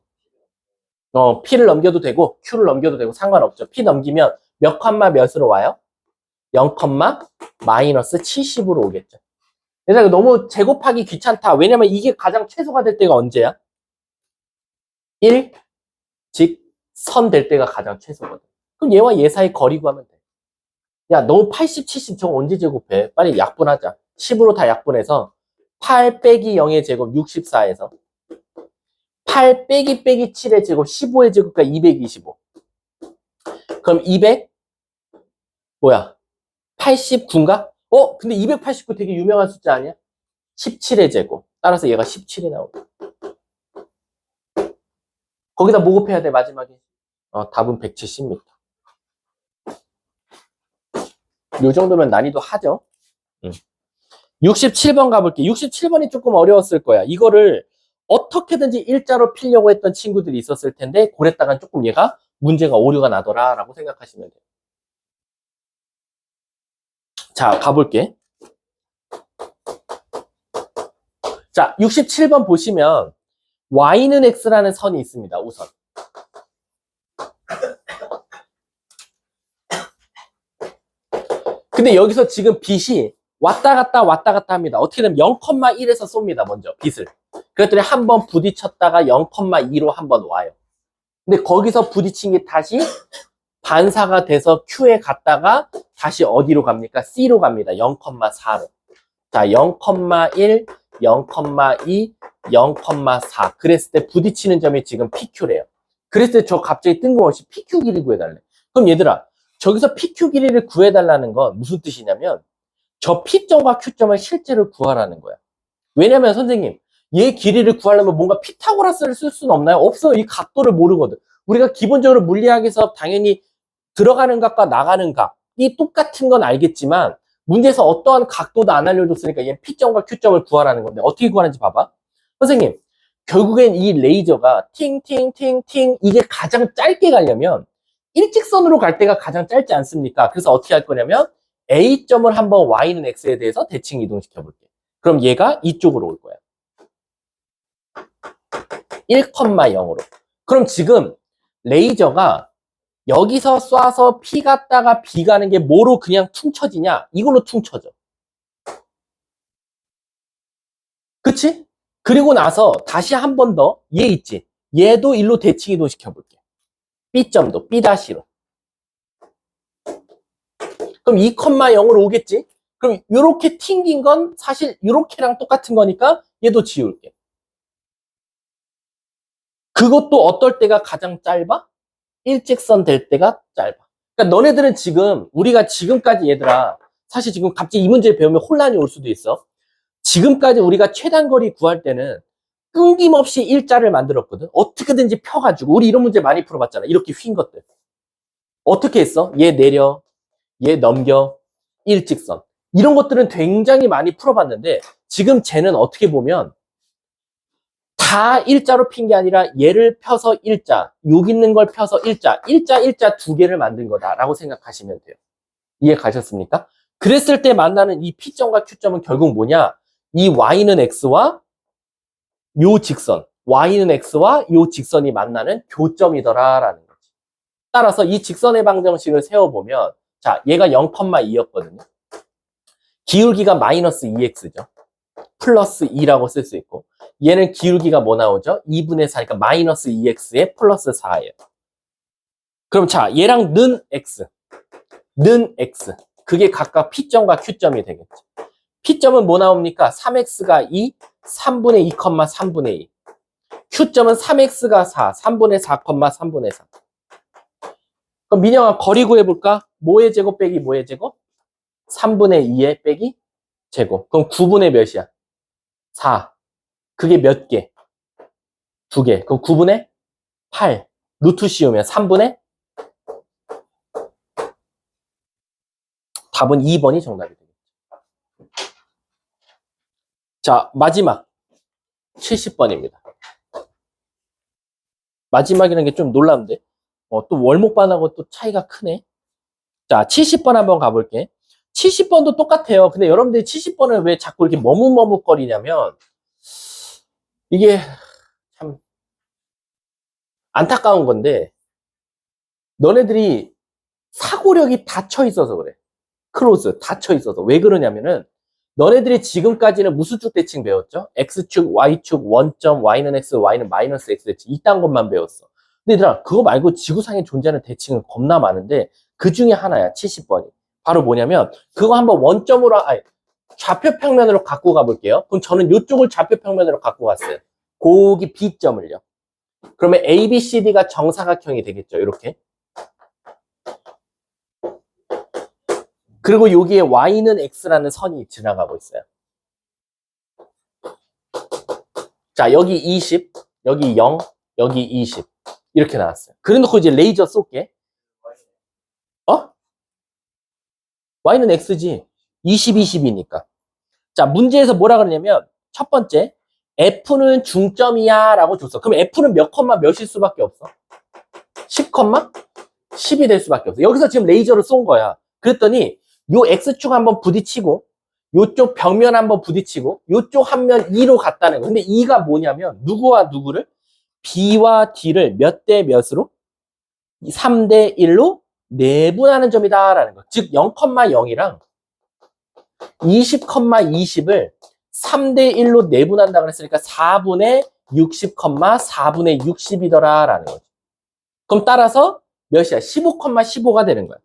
P를 넘겨도 되고 Q를 넘겨도 되고 상관없죠. P 넘기면 몇 컴마 몇으로 와요? 0, 마이너스 70으로 오겠죠. 그래서 너무 제곱하기 귀찮다. 왜냐면 이게 가장 최소가 될 때가 언제야? 1, 즉 선 될 때가 가장 최소거든. 그럼 얘와 얘 사이 거리 구하면 돼. 야, 너무 80, 70 저거 언제 제곱해? 빨리 약분하자. 10으로 다 약분해서 8 빼기 0의 제곱 64에서 8 빼기 7의 제곱 15의 제곱가 225. 그럼 200 뭐야? 89인가? 근데 289 되게 유명한 숫자 아니야? 17의 제곱. 따라서 얘가 17이 나오고. 거기다 뭐 곱해야 돼, 마지막에? 답은 170m. 요 정도면 난이도 하죠? 67번 가볼게. 67번이 조금 어려웠을 거야. 이거를 어떻게든지 일자로 피려고 했던 친구들이 있었을 텐데, 그랬다간 조금 얘가 문제가 오류가 나더라, 라고 생각하시면 돼요. 자, 가볼게. 자, 67번 보시면 y는 x라는 선이 있습니다. 우선. 근데 여기서 지금 빛이 왔다 갔다 합니다. 어떻게 되면 0,1에서 쏩니다. 먼저 빛을. 그랬더니 한번 부딪혔다가 0,2로 한번 와요. 근데 거기서 부딪힌 게 다시 반사가 돼서 Q에 갔다가 다시 어디로 갑니까? C로 갑니다. 0,4로. 자, 0,1, 0,2, 0,4. 그랬을 때 부딪히는 점이 지금 PQ래요. 그랬을 때 저 갑자기 뜬금없이 PQ 길이 구해달래. 그럼 얘들아, 저기서 PQ 길이를 구해달라는 건 무슨 뜻이냐면 저 P점과 Q점을 실제로 구하라는 거야. 왜냐면 선생님, 얘 길이를 구하려면 뭔가 피타고라스를 쓸 수는 없나요? 없어요. 이 각도를 모르거든. 우리가 기본적으로 물리학에서 당연히 들어가는 각과 나가는 각이 똑같은 건 알겠지만 문제에서 어떠한 각도도 안 알려줬으니까 얘 P점과 Q점을 구하라는 건데 어떻게 구하는지 봐봐. 선생님, 결국엔 이 레이저가 팅팅팅팅 이게 가장 짧게 가려면 일직선으로 갈 때가 가장 짧지 않습니까? 그래서 어떻게 할 거냐면 A점을 한번 Y는 X에 대해서 대칭 이동시켜 볼게. 그럼 얘가 이쪽으로 올 거야. 1,0으로. 그럼 지금 레이저가 여기서 쏴서 P 갔다가 B 가는 게 뭐로 그냥 퉁 쳐지냐? 이걸로 퉁 쳐져. 그치? 그리고 나서 다시 한 번 더 얘 있지? 얘도 일로 대칭 이동 시켜볼게. B점도 B-로. 그럼 2,0으로 오겠지? 그럼 이렇게 튕긴 건 사실 이렇게랑 똑같은 거니까 얘도 지울게. 그것도 어떨 때가 가장 짧아? 일직선 될 때가 짧아. 그러니까 너네들은 지금 우리가 지금까지 얘들아 사실 지금 갑자기 이 문제를 배우면 혼란이 올 수도 있어. 지금까지 우리가 최단거리 구할 때는 끊김없이 일자를 만들었거든. 어떻게든지 펴가지고 우리 이런 문제 많이 풀어봤잖아. 이렇게 휜 것들. 어떻게 했어? 얘 내려, 얘 넘겨, 일직선. 이런 것들은 굉장히 많이 풀어봤는데 지금 쟤는 어떻게 보면 다 일자로 핀 게 아니라 얘를 펴서 일자, 여기 있는 걸 펴서 일자 두 개를 만든 거다라고 생각하시면 돼요. 이해 가셨습니까? 그랬을 때 만나는 이 P점과 Q점은 결국 뭐냐? 이 Y는 X와 요 직선, y는 x와 요 직선이 만나는 교점이더라라는 거지. 따라서 이 직선의 방정식을 세워보면, 자, 얘가 0,2였거든요. 기울기가 마이너스 2x죠. 플러스 2라고 쓸 수 있고, 얘는 기울기가 뭐 나오죠? 2분의 4니까 마이너스 2x에 플러스 4예요. 그럼 자, 얘랑 는 x, 그게 각각 P점과 Q점이 되겠죠. P점은 뭐 나옵니까? 3x가 2, 3분의 2, 3분의 2. Q점은 3x가 4, 3분의 4, 3분의 4. 그럼 민영아 거리 구해볼까? 뭐의 제곱 빼기 뭐의 제곱? 3분의 2의 빼기 제곱. 그럼 9분의 몇이야? 4. 그게 몇 개? 2개. 그럼 9분의 8. 루트 씌우면 3분의 답은 2번이 정답이 되겠죠. 자, 마지막 70번입니다. 마지막이라는 게 좀 놀라운데 또 월목반하고 또 차이가 크네. 자, 70번 한번 가볼게. 70번도 똑같아요. 근데 여러분들이 70번을 왜 자꾸 이렇게 머뭇머뭇거리냐면 이게 참 안타까운 건데 너네들이 사고력이 닫혀 있어서 그래. 클로즈 닫혀 있어서. 왜 그러냐면은 너네들이 지금까지는 무수축 대칭 배웠죠? x축, y축, 원점, y는 x, y는 마이너스 x 대칭 이딴 것만 배웠어. 근데 얘들아 그거 말고 지구상에 존재하는 대칭은 겁나 많은데 그 중에 하나야 70번이. 바로 뭐냐면 그거 한번 원점으로 좌표평면으로 갖고 가볼게요. 그럼 저는 이쪽을 좌표평면으로 갖고 갔어요. 거기 B점을요. 그러면 A, B, C, D가 정사각형이 되겠죠. 이렇게. 그리고 여기에 Y는 X라는 선이 지나가고 있어요. 자, 여기 20, 여기 0, 여기 20. 이렇게 나왔어요. 그래놓고 이제 레이저 쏠게. Y는 X지. 20, 20이니까. 자, 문제에서 뭐라 그러냐면 첫 번째, F는 중점이야 라고 줬어. 그럼 F는 몇 컴마 몇일 수밖에 없어? 10 컴마 10이 될 수밖에 없어. 여기서 지금 레이저를 쏜 거야. 그랬더니 요 X축 한번 부딪히고 요쪽 벽면 한번 부딪히고 요쪽 한 면 2로 갔다는 거. 근데 2가 뭐냐면 누구와 누구를? B와 D를 몇 대 몇으로? 3대 1로 내분하는 점이다라는 거. 즉 0,0이랑 20,20을 3대 1로 내분한다 그랬으니까 4분의 60, 4분의 60이더라라는 거지. 그럼 따라서 몇이야? 15,15가 되는 거야.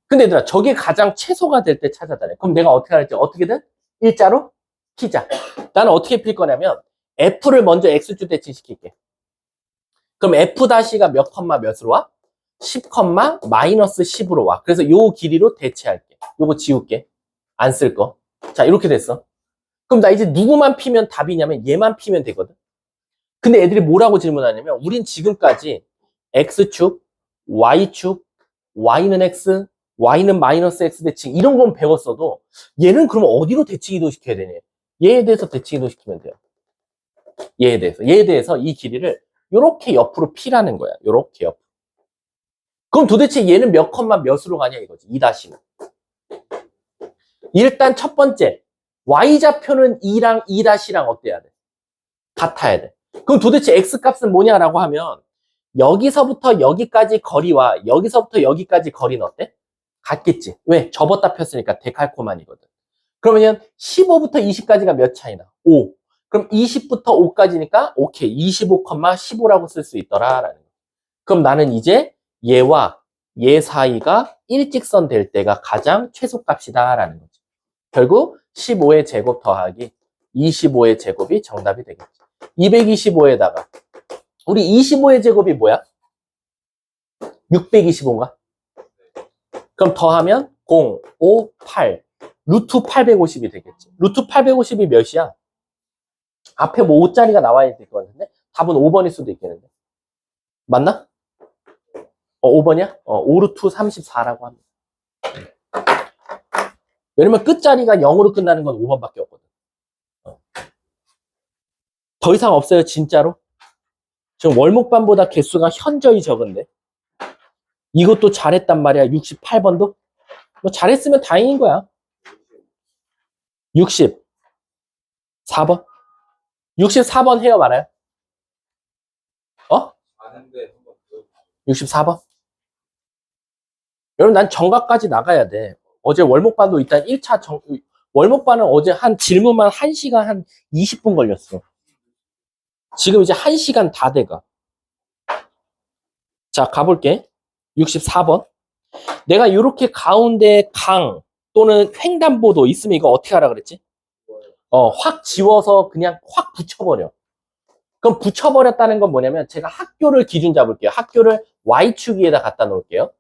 근데 얘들아 저게 가장 최소가 될 때 찾아다래. 그럼 내가 어떻게 할지 어떻게든 일자로 피자. 나는 어떻게 필 거냐면 F를 먼저 X축 대칭시킬게. 그럼 F-가 몇 컴마 몇으로 와? 10 컴마 마이너스 10으로 와. 그래서 요 길이로 대체할게. 요거 지울게. 안 쓸 거. 자 이렇게 됐어. 그럼 나 이제 누구만 피면 답이냐면 얘만 피면 되거든. 근데 애들이 뭐라고 질문하냐면 우린 지금까지 X축, Y축, Y는 X, Y는 마이너스 X 대칭 이런 건 배웠어도 얘는 그럼 어디로 대칭 이동시켜야 되냐? 얘에 대해서 대칭 이동시키면 돼요. 얘에 대해서 이 길이를 요렇게 옆으로 피라는 거야. 요렇게 옆으로. 그럼 도대체 얘는 몇 컴마 몇으로 가냐 이거지. 2-는. 일단 첫 번째 Y좌표는 2랑 2-랑 어때야 돼? 같아야 돼. 그럼 도대체 X값은 뭐냐라고 하면 여기서부터 여기까지 거리와 여기서부터 여기까지 거리는 어때? 같겠지. 왜? 접었다 폈으니까 데칼코만이거든. 그러면 15부터 20까지가 몇 차이나? 5. 그럼 20부터 5까지니까 오케이 25,15라고 쓸 수 있더라라는 거. 그럼 나는 이제 얘와 얘 사이가 일직선 될 때가 가장 최소값이다라는 거지. 결국 15의 제곱 더하기 25의 제곱이 정답이 되겠지. 225에다가 우리 25의 제곱이 뭐야? 625인가? 그럼 더하면 0, 5, 8 루트 850이 되겠지. 루트 850이 몇이야? 앞에 뭐 5자리가 나와야 될 것 같은데 답은 5번일 수도 있겠는데 맞나? 5번이야? 5루트 34라고 합니다. 왜냐면 끝자리가 0으로 끝나는 건 5번밖에 없거든. 더 이상 없어요 진짜로. 지금 월목반보다 개수가 현저히 적은데 이것도 잘했단 말이야. 68번도 뭐 잘했으면 다행인 거야. 64번? 64번 해요, 말아요? 어? 아는데 한번 64번? 여러분, 난 정각까지 나가야 돼. 어제 월목반도 일단 1차 월목반은 어제 한 질문만 1시간 한 20분 걸렸어. 지금 이제 1시간 다 돼가. 자, 가볼게. 64번. 내가 이렇게 가운데 강 또는 횡단보도 있으면 이거 어떻게 하라 그랬지? 확 지워서 그냥 확 붙여버려. 그럼 붙여버렸다는 건 뭐냐면 제가 학교를 기준 잡을게요. 학교를 Y축 위에다 갖다 놓을게요.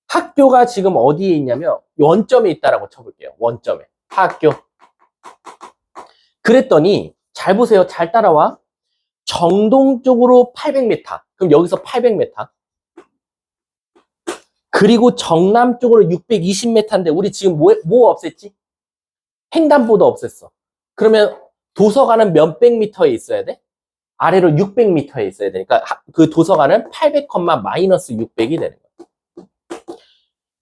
학교가 지금 어디에 있냐면 원점에 있다라고 쳐볼게요. 원점에. 학교. 그랬더니 잘 보세요. 잘 따라와. 정동 쪽으로 800m. 그럼 여기서 800m. 그리고 정남 쪽으로 620m인데 우리 지금 뭐 없앴지? 횡단보도 없앴어. 그러면 도서관은 몇백 미터에 있어야 돼? 아래로 600m에 있어야 되니까 그 도서관은 800, 마이너스 600이 되는 거야.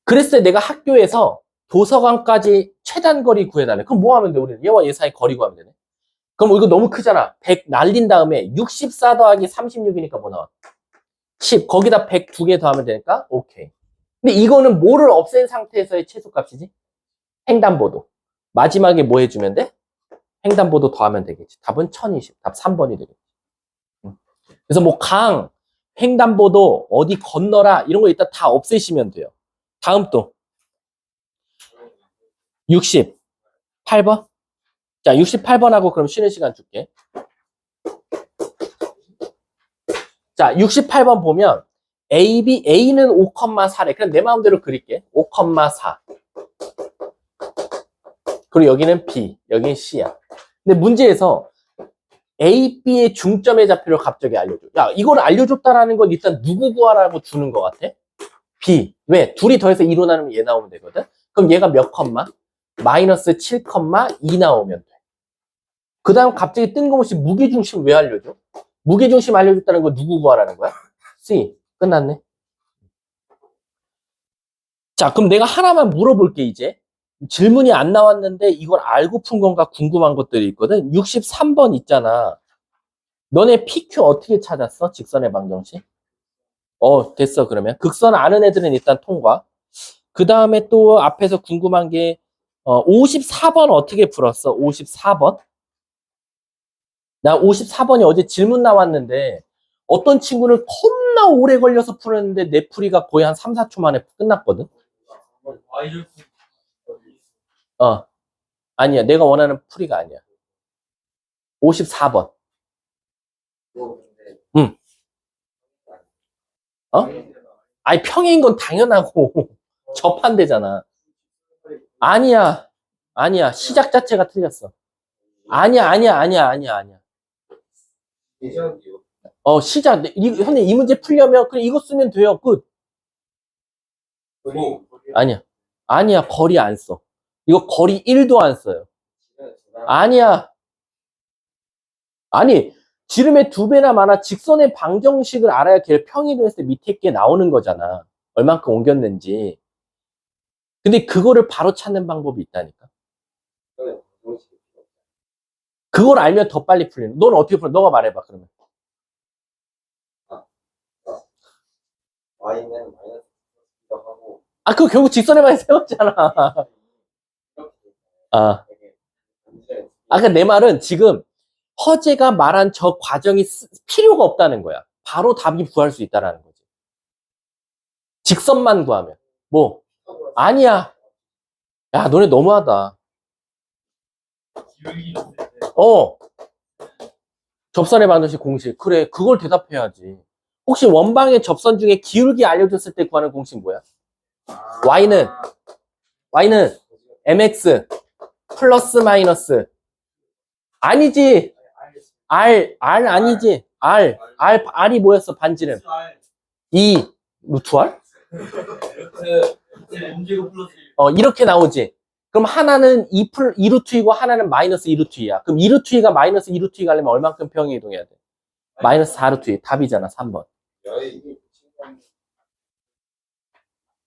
그랬을 때 내가 학교에서 도서관까지 최단 거리 구해달래. 그럼 뭐 하면 돼? 우리는 얘와 얘 사이 거리 구하면 되네. 그럼 이거 너무 크잖아. 100 날린 다음에 64 더하기 36이니까 뭐 나와? 10. 거기다 100 두 개 더하면 되니까 오케이. 근데 이거는 뭐를 없앤 상태에서의 최소값이지? 횡단보도. 마지막에 뭐 해주면 돼? 횡단보도 더하면 되겠지. 답은 1020. 답 3번이 되겠지. 그래서 뭐 강, 횡단보도, 어디 건너라 이런 거 일단 다 없애시면 돼요. 다음 또 68번. 자, 68번하고 그럼 쉬는 시간 줄게. 자, 68번 보면 A는 5,4래. 그냥 내 마음대로 그릴게. 5,4. 그리고 여기는 B, 여기는 C야. 근데 문제에서 A, B의 중점의 좌표를 갑자기 알려줘. 야, 이걸 알려줬다라는 건 일단 누구 구하라고 주는 것 같아? B. 왜? 둘이 더해서 2로 나누면 얘 나오면 되거든? 그럼 얘가 몇 컴마? 마이너스 7,2 나오면 돼. 그 다음 갑자기 뜬금없이 무게중심 왜 알려줘? 무게중심 알려줬다는 거 누구 구하라는 거야? C. 끝났네. 자, 그럼 내가 하나만 물어볼게, 이제. 질문이 안 나왔는데 이걸 알고 푼 건가 궁금한 것들이 있거든. 63번 있잖아. 너네 PQ 어떻게 찾았어? 직선의 방정식? 됐어, 그러면. 극선 아는 애들은 일단 통과. 그 다음에 또 앞에서 궁금한 게, 54번 어떻게 풀었어? 54번? 나 54번이 어제 질문 나왔는데, 어떤 친구는 겁나 오래 걸려서 풀었는데, 내 풀이가 거의 한 3, 4초 만에 끝났거든? 아니야. 내가 원하는 풀이가 아니야. 54번. 응. 아니, 평행인 건 당연하고, 접한대잖아. 아니야. 시작 자체가 틀렸어. 아니야. 시작. 형님, 이 문제 풀려면, 그냥 이거 쓰면 돼요. 끝. 아니야. 거리 안 써. 이거 거리 1도 안 써요. 아니야. 아니, 지름의 2배나 많아. 직선의 방정식을 알아야 걔를 평행이동했을 때 밑에 게 나오는 거잖아. 얼만큼 옮겼는지. 근데 그거를 바로 찾는 방법이 있다니까. 그걸 알면 더 빨리 풀리는. 넌 어떻게 풀어? 너가 말해봐, 그러면. Y는 마이너스 하고 그거 결국 직선에만 세웠잖아. 그러니까 내 말은 지금 허재가 말한 저 과정이 필요가 없다는 거야. 바로 답이 구할 수 있다라는 거지. 직선만 구하면. 뭐? 아니야. 야, 너네 너무하다. 접선의 방정식 공식. 그래, 그걸 대답해야지. 혹시 원방의 접선 중에 기울기 알려줬을 때 구하는 공식 뭐야? Y는 mx 플러스 마이너스. 아니지. R 아니지. R이 뭐였어? 반지름. 2 루트 R? 이렇게 나오지. 그럼 하나는 2 루트 2고 하나는 마이너스 2 루트 2야. 그럼 2 루트 2가 마이너스 2 루트 2 가려면 얼만큼 평행 이동해야 돼? 마이너스 4 루트 2. 답이잖아, 3번.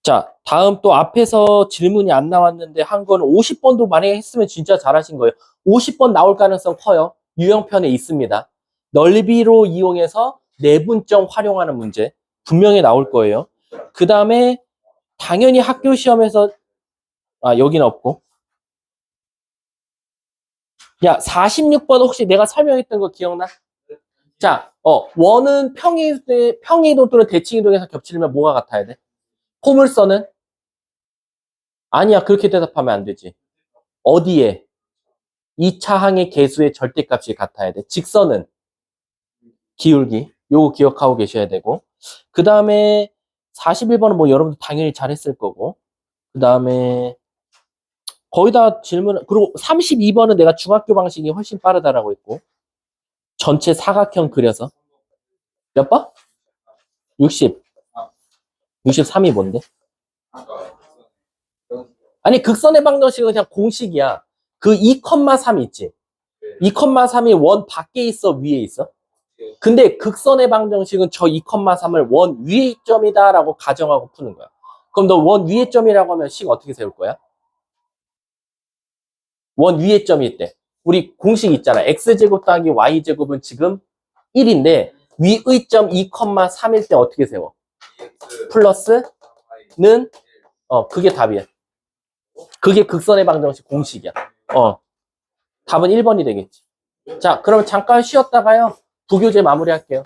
자, 다음 또 앞에서 질문이 안 나왔는데 한 건 50번도 만약에 했으면 진짜 잘하신 거예요. 50번 나올 가능성 커요. 유형편에 있습니다. 넓이로 이용해서 내분점 활용하는 문제 분명히 나올 거예요. 그 다음에 당연히 학교 시험에서 여기는 없고 야 46번 혹시 내가 설명했던 거 기억나? 자, 원은 평이동 또는 대칭이동에서 겹치려면 뭐가 같아야 돼? 포물선은? 아니야, 그렇게 대답하면 안 되지. 어디에? 2차 항의 개수의 절대값이 같아야 돼. 직선은? 기울기. 요거 기억하고 계셔야 되고. 그 다음에 41번은 뭐 여러분들 당연히 잘했을 거고. 그 다음에 거의 다 질문, 그리고 32번은 내가 중학교 방식이 훨씬 빠르다라고 했고. 전체 사각형 그려서. 몇 번? 60. 63이 뭔데? 아니, 극선의 방정식은 그냥 공식이야. 그 2,3 있지? 2,3이 원 밖에 있어, 위에 있어? 근데 극선의 방정식은 저 2,3을 원 위의 점이다라고 가정하고 푸는 거야. 그럼 너 원 위의 점이라고 하면 식 어떻게 세울 거야? 원 위의 점이 있대. 우리 공식 있잖아. x제곱 더하기 y제곱은 지금 1인데 위의 점 2,3일 때 어떻게 세워? 플러스는 그게 답이야. 그게 극선의 방정식 공식이야. 답은 1번이 되겠지. 자, 그러면 잠깐 쉬었다가요. 부교재 마무리할게요.